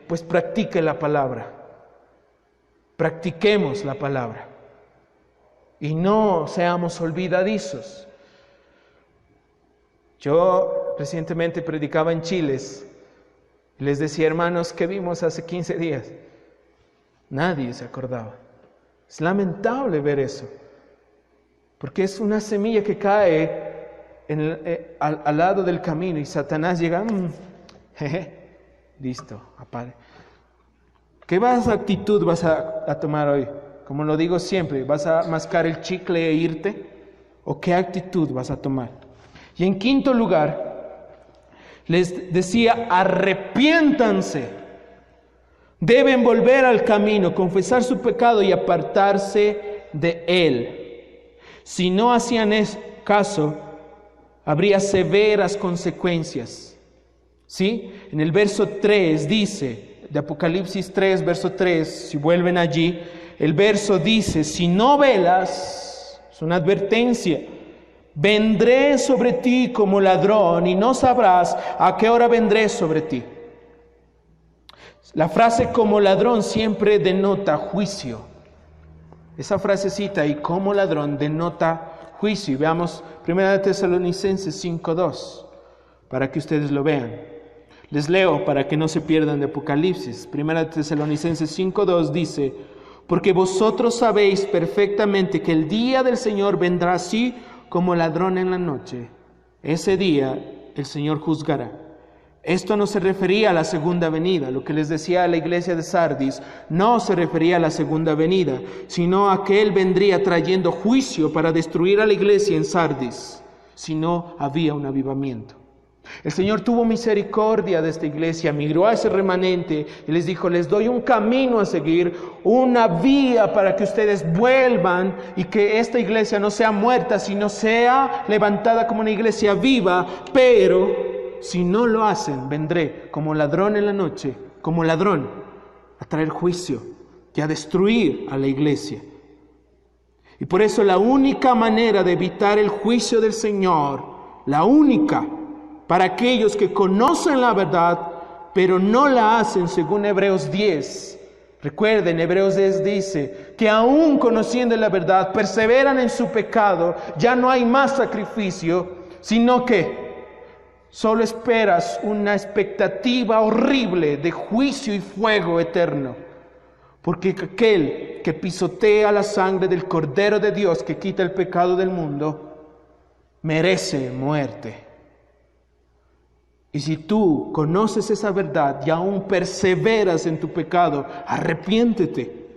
Pues practique la palabra. Practiquemos la palabra. Y no seamos olvidadizos. Yo recientemente predicaba en Chiles. Les decía, hermanos, ¿qué vimos hace 15 días? Nadie se acordaba. Es lamentable ver eso. Porque es una semilla que cae al lado del camino y Satanás llega, listo, apague. ¿Qué actitud vas a tomar hoy? Como lo digo siempre, ¿vas a mascar el chicle e irte? ¿O qué actitud vas a tomar? Y en quinto lugar, les decía, arrepiéntanse. Deben volver al camino, confesar su pecado y apartarse de él. Si no hacían caso, habría severas consecuencias. ¿Sí? En el verso 3 dice, de Apocalipsis 3, verso 3, si vuelven allí, el verso dice, si no velas, es una advertencia, vendré sobre ti como ladrón y no sabrás a qué hora vendré sobre ti. La frase como ladrón siempre denota juicio. Esa frasecita y como ladrón denota juicio. Y veamos 1 Tesalonicenses 5:2 para que ustedes lo vean. Les leo para que no se pierdan de Apocalipsis. 1 Tesalonicenses 5:2 dice, porque vosotros sabéis perfectamente que el día del Señor vendrá así como ladrón en la noche. Ese día el Señor juzgará. Esto no se refería a la segunda venida. Lo que les decía a la iglesia de Sardis no se refería a la segunda venida, sino a que Él vendría trayendo juicio para destruir a la iglesia en Sardis, si no había un avivamiento. El Señor tuvo misericordia de esta iglesia, miró a ese remanente y les dijo, les doy un camino a seguir, una vía para que ustedes vuelvan y que esta iglesia no sea muerta, sino sea levantada como una iglesia viva, pero si no lo hacen, vendré como ladrón en la noche, como ladrón, a traer juicio y a destruir a la iglesia. Y por eso la única manera de evitar el juicio del Señor, la única, para aquellos que conocen la verdad, pero no la hacen según Hebreos 10. Recuerden, Hebreos 10 dice que aún conociendo la verdad, perseveran en su pecado, ya no hay más sacrificio, sino que solo esperas una expectativa horrible de juicio y fuego eterno. Porque aquel que pisotea la sangre del Cordero de Dios que quita el pecado del mundo, merece muerte. Y si tú conoces esa verdad y aún perseveras en tu pecado, arrepiéntete.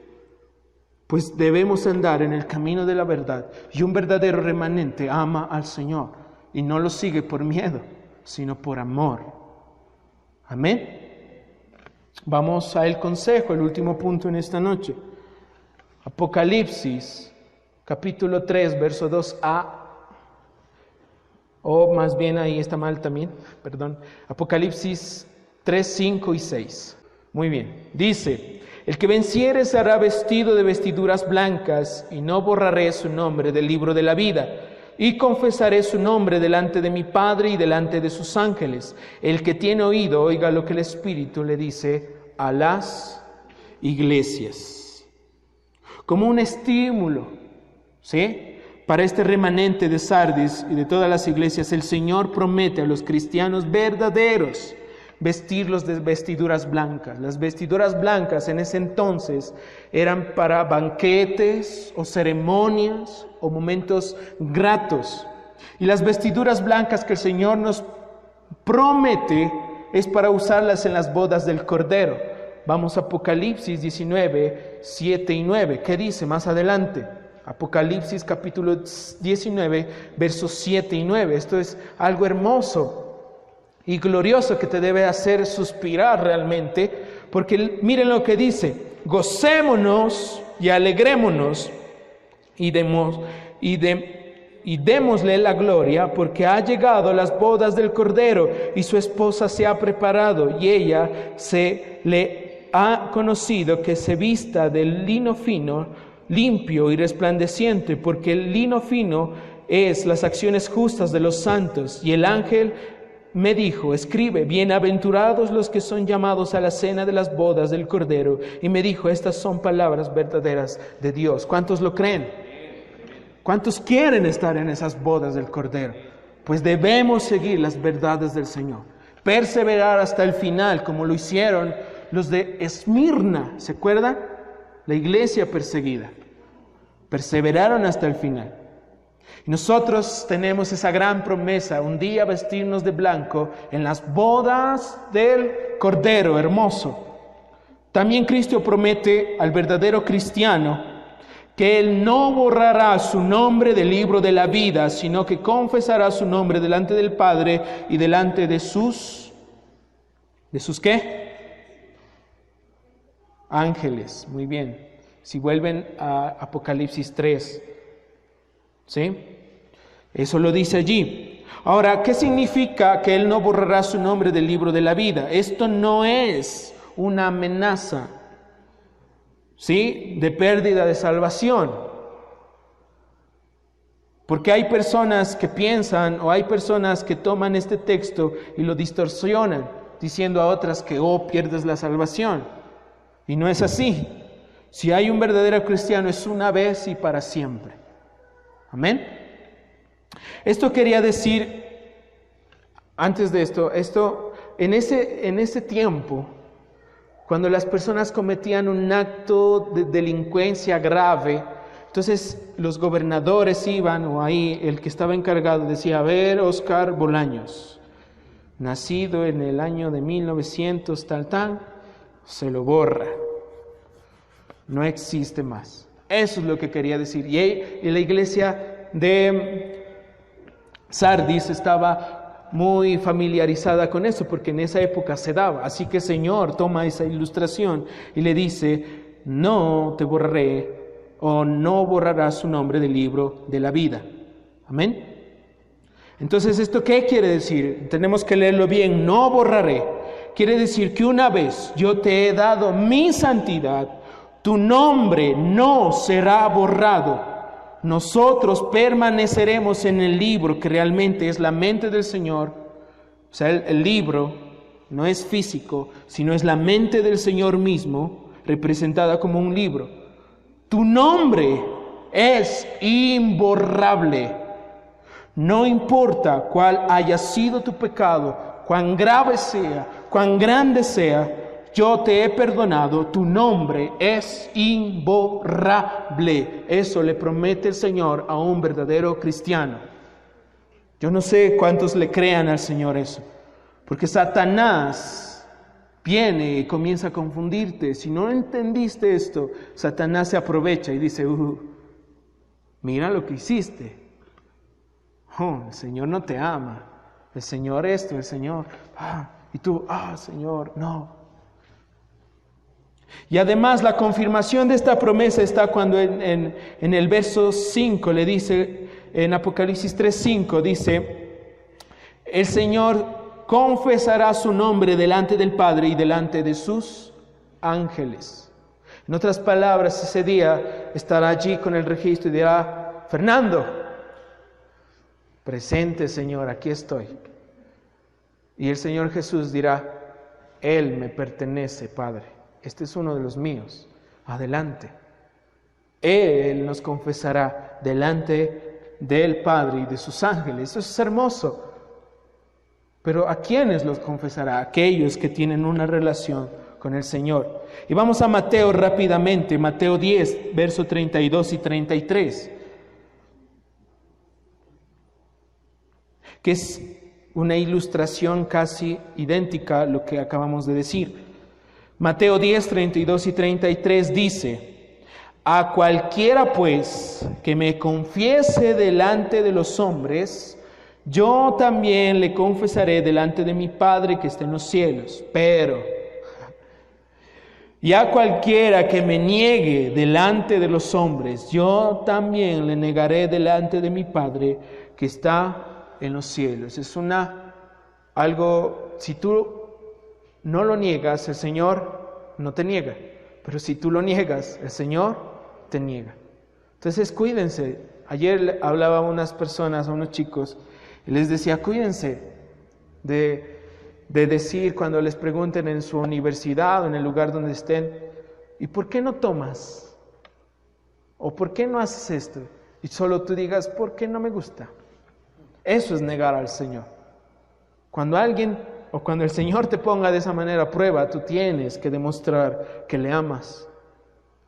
Pues debemos andar en el camino de la verdad. Y un verdadero remanente ama al Señor y no lo sigue por miedo, sino por amor. Amén. Vamos al consejo, el último punto en esta noche. Apocalipsis, capítulo 3, verso 2a. O más bien ahí está mal también, perdón. Apocalipsis 3, 5 y 6. Muy bien. Dice, el que venciere será vestido de vestiduras blancas y no borraré su nombre del libro de la vida. Y confesaré su nombre delante de mi Padre y delante de sus ángeles. El que tiene oído, oiga lo que el Espíritu le dice a las iglesias. Como un estímulo, ¿sí?, para este remanente de Sardis y de todas las iglesias, el Señor promete a los cristianos verdaderos vestirlos de vestiduras blancas. Las vestiduras blancas en ese entonces eran para banquetes o ceremonias o momentos gratos. Y las vestiduras blancas que el Señor nos promete es para usarlas en las bodas del Cordero. Vamos a Apocalipsis 19, 7 y 9. ¿Qué dice más adelante? Apocalipsis capítulo 19, versos 7 y 9. Esto es algo hermoso y glorioso que te debe hacer suspirar realmente, porque miren lo que dice: gocémonos y alegrémonos y démosle la gloria, porque ha llegado las bodas del Cordero y su esposa se ha preparado, y ella se le ha conocido que se vista de lino fino, limpio y resplandeciente, porque el lino fino es las acciones justas de los santos. Y el ángel me dijo: escribe, bienaventurados los que son llamados a la cena de las bodas del Cordero. Y me dijo: estas son palabras verdaderas de Dios. ¿Cuántos lo creen? ¿Cuántos quieren estar en esas bodas del Cordero? Pues debemos seguir las verdades del Señor, perseverar hasta el final, como lo hicieron los de Esmirna. ¿Se acuerdan? La iglesia perseguida. Perseveraron hasta el final. Y nosotros tenemos esa gran promesa: un día vestirnos de blanco en las bodas del Cordero hermoso. También Cristo promete al verdadero cristiano que Él no borrará su nombre del libro de la vida, sino que confesará su nombre delante del Padre y delante de sus... ¿de sus qué? Ángeles. Muy bien. Si vuelven a Apocalipsis 3, ¿sí? Eso lo dice allí. Ahora, ¿qué significa que Él no borrará su nombre del libro de la vida? Esto no es una amenaza, ¿sí?, de pérdida de salvación. Porque hay personas que piensan, o hay personas que toman este texto y lo distorsionan, diciendo a otras que, pierdes la salvación. Y no es así. Si hay un verdadero cristiano, es una vez y para siempre. Amén. Esto quería decir, antes de esto, en ese tiempo, cuando las personas cometían un acto de delincuencia grave, entonces los gobernadores iban, o ahí el que estaba encargado decía: a ver, Oscar Bolaños, nacido en el año de 1900 tal, se lo borra, no existe más. Eso es lo que quería decir. Y la iglesia de Sardis estaba muy familiarizada con eso, porque en esa época se daba. Así que el Señor toma esa ilustración y le dice: no te borraré, o no borrarás su nombre del libro de la vida. Amén. Entonces, ¿esto qué quiere decir? Tenemos que leerlo bien. No borraré quiere decir que una vez yo te he dado mi santidad, tu nombre no será borrado. Nosotros permaneceremos en el libro, que realmente es la mente del Señor. O sea, el libro no es físico, sino es la mente del Señor mismo, representada como un libro. Tu nombre es imborrable. No importa cuál haya sido tu pecado, cuán grave sea, cuán grande sea, yo te he perdonado, tu nombre es imborrable. Eso le promete el Señor a un verdadero cristiano. Yo no sé cuántos le crean al Señor eso, porque Satanás viene y comienza a confundirte. Si no entendiste esto, Satanás se aprovecha y dice: mira lo que hiciste. El Señor no te ama. El Señor esto, el Señor... y tú, Señor, no. Y además la confirmación de esta promesa está cuando en el verso 5 le dice, en Apocalipsis 3:5 dice: el Señor confesará su nombre delante del Padre y delante de sus ángeles. En otras palabras, ese día estará allí con el registro y dirá: Fernando, presente, Señor, aquí estoy. Y el Señor Jesús dirá: Él me pertenece, Padre. Este es uno de los míos. Adelante. Él nos confesará delante del Padre y de sus ángeles. Eso es hermoso. Pero ¿a quiénes los confesará? Aquellos que tienen una relación con el Señor. Y vamos a Mateo rápidamente, Mateo 10, versos 32 y 33, que es una ilustración casi idéntica a lo que acabamos de decir. Mateo 10, 32 y 33 dice: a cualquiera pues que me confiese delante de los hombres, yo también le confesaré delante de mi Padre que está en los cielos. Y a cualquiera que me niegue delante de los hombres, yo también le negaré delante de mi Padre que está en los cielos. Es algo, si tú no lo niegas, el Señor no te niega. Pero si tú lo niegas, el Señor te niega. Entonces cuídense. Ayer hablaba a unas personas, a unos chicos, y les decía, cuídense de decir cuando les pregunten en su universidad o en el lugar donde estén, ¿y por qué no tomas? ¿O por qué no haces esto? Y solo tú digas, ¿por qué no me gusta? Eso es negar al Señor. Cuando el Señor te ponga de esa manera a prueba, tú tienes que demostrar que le amas,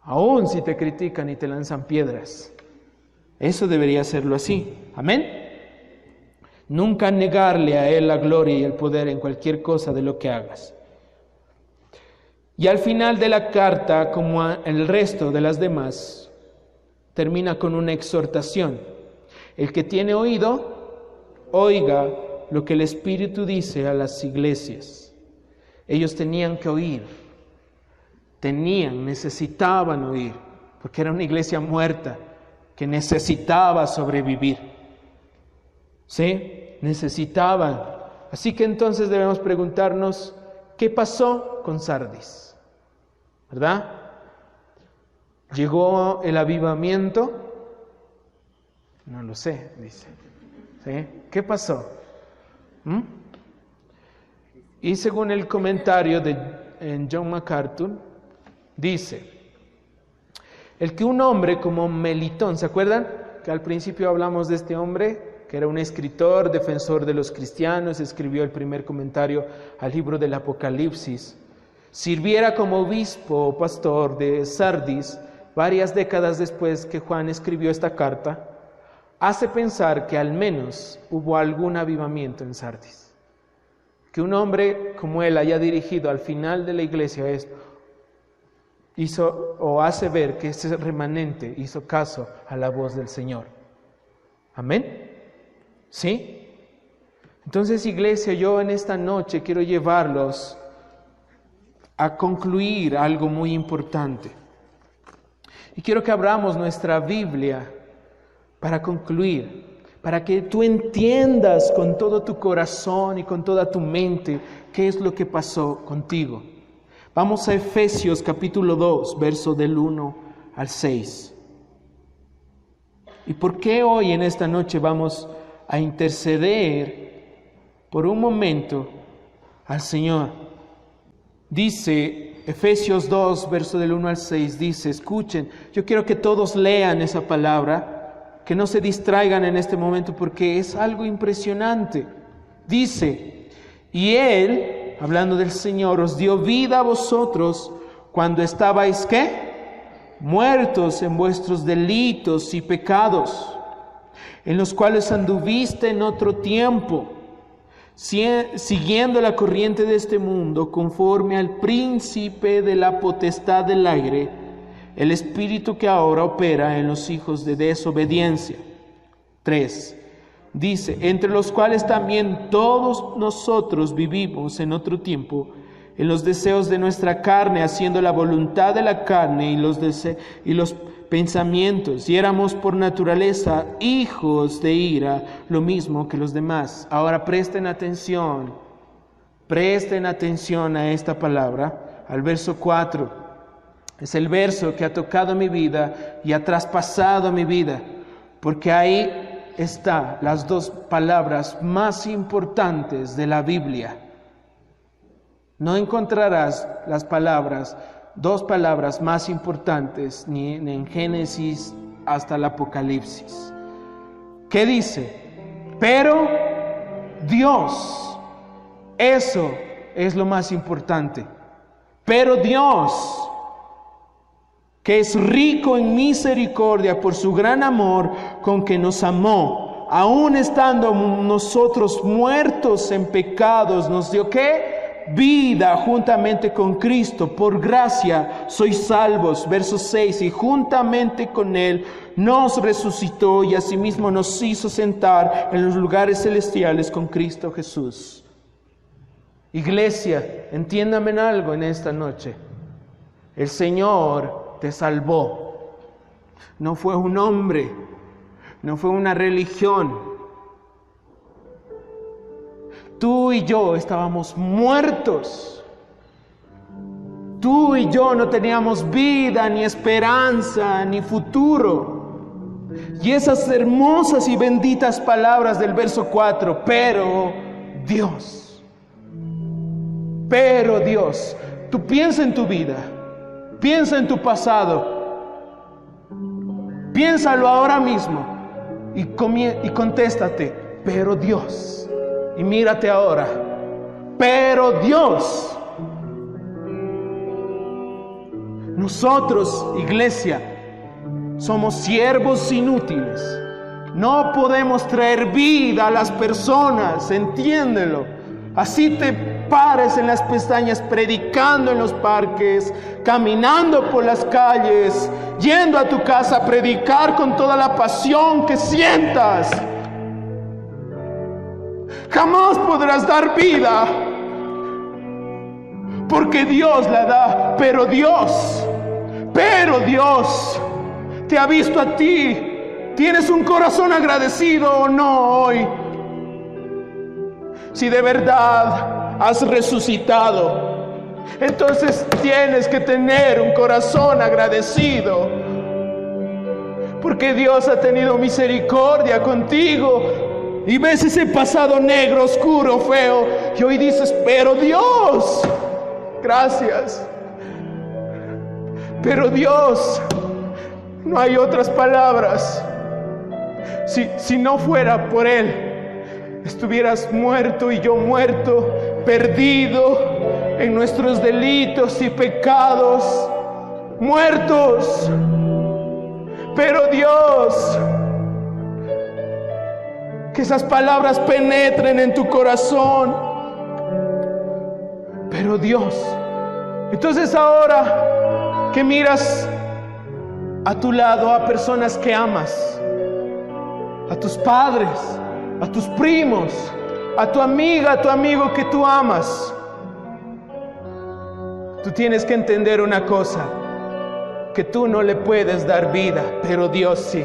aun si te critican y te lanzan piedras. Eso debería serlo así. Amén. Nunca negarle a Él la gloria y el poder en cualquier cosa de lo que hagas. Y al final de la carta, como el resto de las demás, termina con una exhortación. El que tiene oído, oiga lo que el Espíritu dice a las iglesias. Ellos tenían que oír. Necesitaban oír, porque era una iglesia muerta que necesitaba sobrevivir. ¿Sí? Necesitaban. Así que entonces debemos preguntarnos, ¿qué pasó con Sardis? ¿Verdad? ¿Llegó el avivamiento? No lo sé, dice. ¿Sí? ¿Qué pasó? Y según el comentario de John MacArthur, dice, el que un hombre como Melitón, ¿se acuerdan? Que al principio hablamos de este hombre, que era un escritor, defensor de los cristianos, escribió el primer comentario al libro del Apocalipsis, sirviera como obispo o pastor de Sardis varias décadas después que Juan escribió esta carta, hace pensar que al menos hubo algún avivamiento en Sardis. Que un hombre como él haya dirigido al final de la iglesia esto, hace ver que ese remanente hizo caso a la voz del Señor. Amén. ¿Sí? Entonces, iglesia, yo en esta noche quiero llevarlos a concluir algo muy importante. Y quiero que abramos nuestra Biblia para concluir, para que tú entiendas con todo tu corazón y con toda tu mente qué es lo que pasó contigo. Vamos a Efesios capítulo 2, verso del 1 al 6. ¿Y por qué hoy en esta noche vamos a interceder por un momento al Señor? Dice Efesios 2, verso del 1 al 6, dice, escuchen, yo quiero que todos lean esa palabra, que no se distraigan en este momento porque es algo impresionante. Dice, y Él, hablando del Señor, os dio vida a vosotros cuando estabais, ¿qué? Muertos en vuestros delitos y pecados, en los cuales anduviste en otro tiempo, siguiendo la corriente de este mundo, conforme al príncipe de la potestad del aire, el espíritu que ahora opera en los hijos de desobediencia. 3. Dice, entre los cuales también todos nosotros vivimos en otro tiempo, en los deseos de nuestra carne, haciendo la voluntad de la carne y los pensamientos, y éramos por naturaleza hijos de ira, lo mismo que los demás. Ahora presten atención a esta palabra, al verso 4. Es el verso que ha tocado mi vida y ha traspasado mi vida, porque ahí están las dos palabras más importantes de la Biblia. No encontrarás las palabras, dos palabras más importantes, ni en Génesis hasta el Apocalipsis. ¿Qué dice? Pero Dios, eso es lo más importante. Pero Dios, que es rico en misericordia por su gran amor con que nos amó, aun estando nosotros muertos en pecados, nos dio ¿qué? Vida juntamente con Cristo. Por gracia sois salvos. Verso 6. Y juntamente con Él nos resucitó y asimismo nos hizo sentar en los lugares celestiales con Cristo Jesús. Iglesia, entiéndame algo en esta noche. El Señor te salvó. No fue un hombre, no fue una religión. Tú y yo estábamos muertos. Tú y yo no teníamos vida, ni esperanza, ni futuro. Y esas hermosas y benditas palabras del verso 4, pero Dios, tú piensa en tu vida, piensa en tu pasado, piénsalo ahora mismo y contéstate, pero Dios. Y mírate ahora, pero Dios. Nosotros, iglesia, somos siervos inútiles. No podemos traer vida a las personas, entiéndelo. Así te pares en las pestañas, predicando en los parques, caminando por las calles, yendo a tu casa a predicar con toda la pasión que sientas. Jamás podrás dar vida, porque Dios la da, pero Dios te ha visto a ti. ¿Tienes un corazón agradecido o no hoy? Si de verdad has resucitado, entonces tienes que tener un corazón agradecido, porque Dios ha tenido misericordia contigo. Y ves ese pasado negro, oscuro, feo, y hoy dices, pero Dios, gracias. Pero Dios, no hay otras palabras. Si no fuera por Él, estuvieras muerto y yo muerto, perdido en nuestros delitos y pecados, muertos. Pero Dios, que esas palabras penetren en tu corazón. Pero Dios. Entonces ahora que miras a tu lado a personas que amas, a tus padres, a tus primos, a tu amiga, a tu amigo que tú amas, tú tienes que entender una cosa, que tú no le puedes dar vida, pero Dios sí.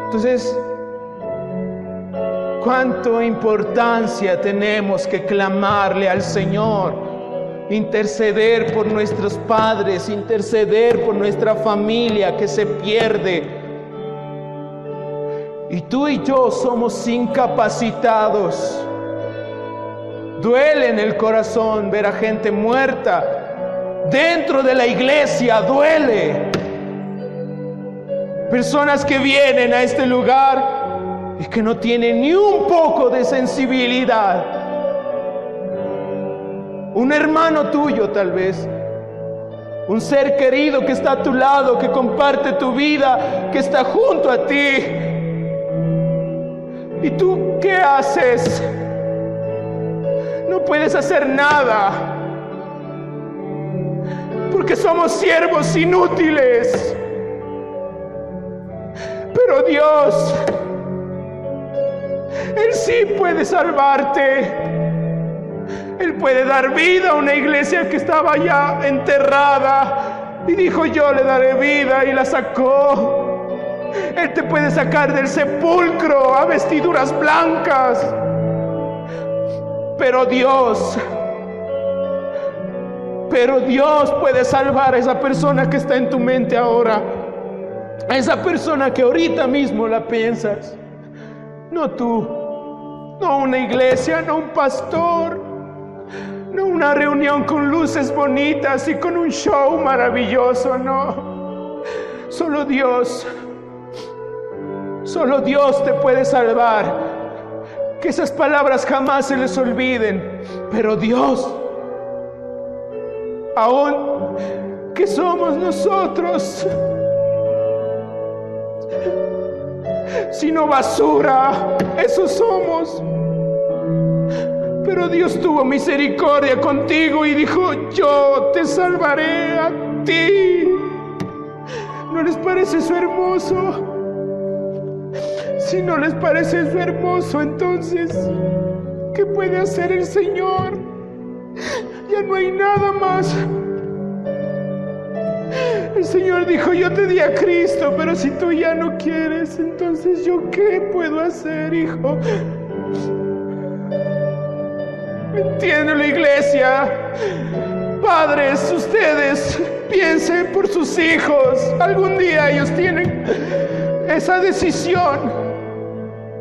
Entonces, cuánta importancia tenemos que clamarle al Señor, interceder por nuestros padres, interceder por nuestra familia que se pierde. Y tú y yo somos incapacitados. Duele en el corazón ver a gente muerta dentro de la iglesia, duele. Personas que vienen a este lugar y que no tiene ni un poco de sensibilidad. Un hermano tuyo tal vez, un ser querido que está a tu lado, que comparte tu vida, que está junto a ti. ¿Y tú qué haces? No puedes hacer nada, porque somos siervos inútiles. Pero Dios, Él sí puede salvarte. Él puede dar vida a una iglesia que estaba ya enterrada y dijo, yo le daré vida, y la sacó. Él te puede sacar del sepulcro a vestiduras blancas. Pero Dios puede salvar a esa persona que está en tu mente ahora, a esa persona que ahorita mismo la piensas. No tú, no una iglesia, no un pastor, No una reunión con luces bonitas y con un show maravilloso, no. Solo Dios te puede salvar. Que esas palabras jamás se les olviden. Pero Dios, aún que somos nosotros, sino basura, eso somos. Pero Dios tuvo misericordia contigo y dijo: yo te salvaré a ti. ¿No les parece eso hermoso? Si no les parece eso hermoso, entonces, ¿qué puede hacer el Señor? Ya no hay nada más. El Señor dijo: yo te di a Cristo, pero si tú ya no quieres, entonces ¿yo qué puedo hacer, hijo? Entiéndelo, iglesia. Padres, ustedes piensen por sus hijos. Algún día ellos tienen esa decisión.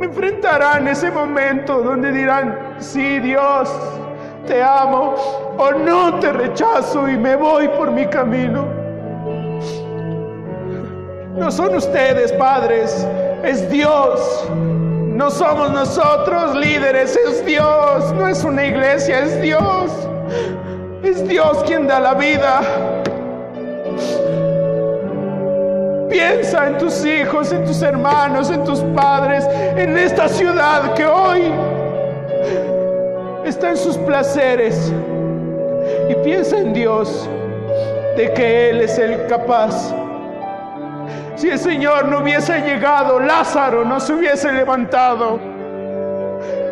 Enfrentarán ese momento donde dirán: sí, Dios, te amo, o no, te rechazo y me voy por mi camino. No son ustedes, padres, es Dios. No somos nosotros líderes, es Dios. No es una iglesia, es Dios. Es Dios quien da la vida. Piensa en tus hijos, en tus hermanos, en tus padres, en esta ciudad que hoy está en sus placeres. Y piensa en Dios, de que Él es el capaz. Si el Señor no hubiese llegado, Lázaro no se hubiese levantado.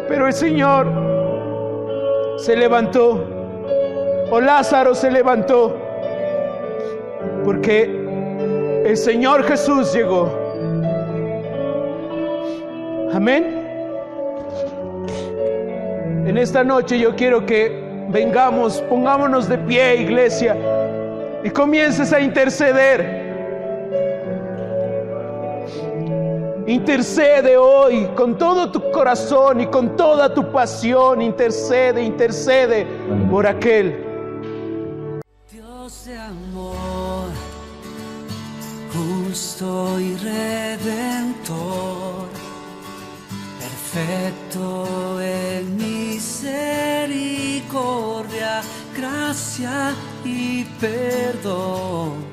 Pero el Señor se levantó, o Lázaro se levantó, porque el Señor Jesús llegó. Amén. En esta noche yo quiero que vengamos, pongámonos de pie, iglesia, y comiences a interceder. Intercede hoy con todo tu corazón y con toda tu pasión. Intercede por aquel. Dios de amor, justo y redentor, perfecto en misericordia, gracia y perdón.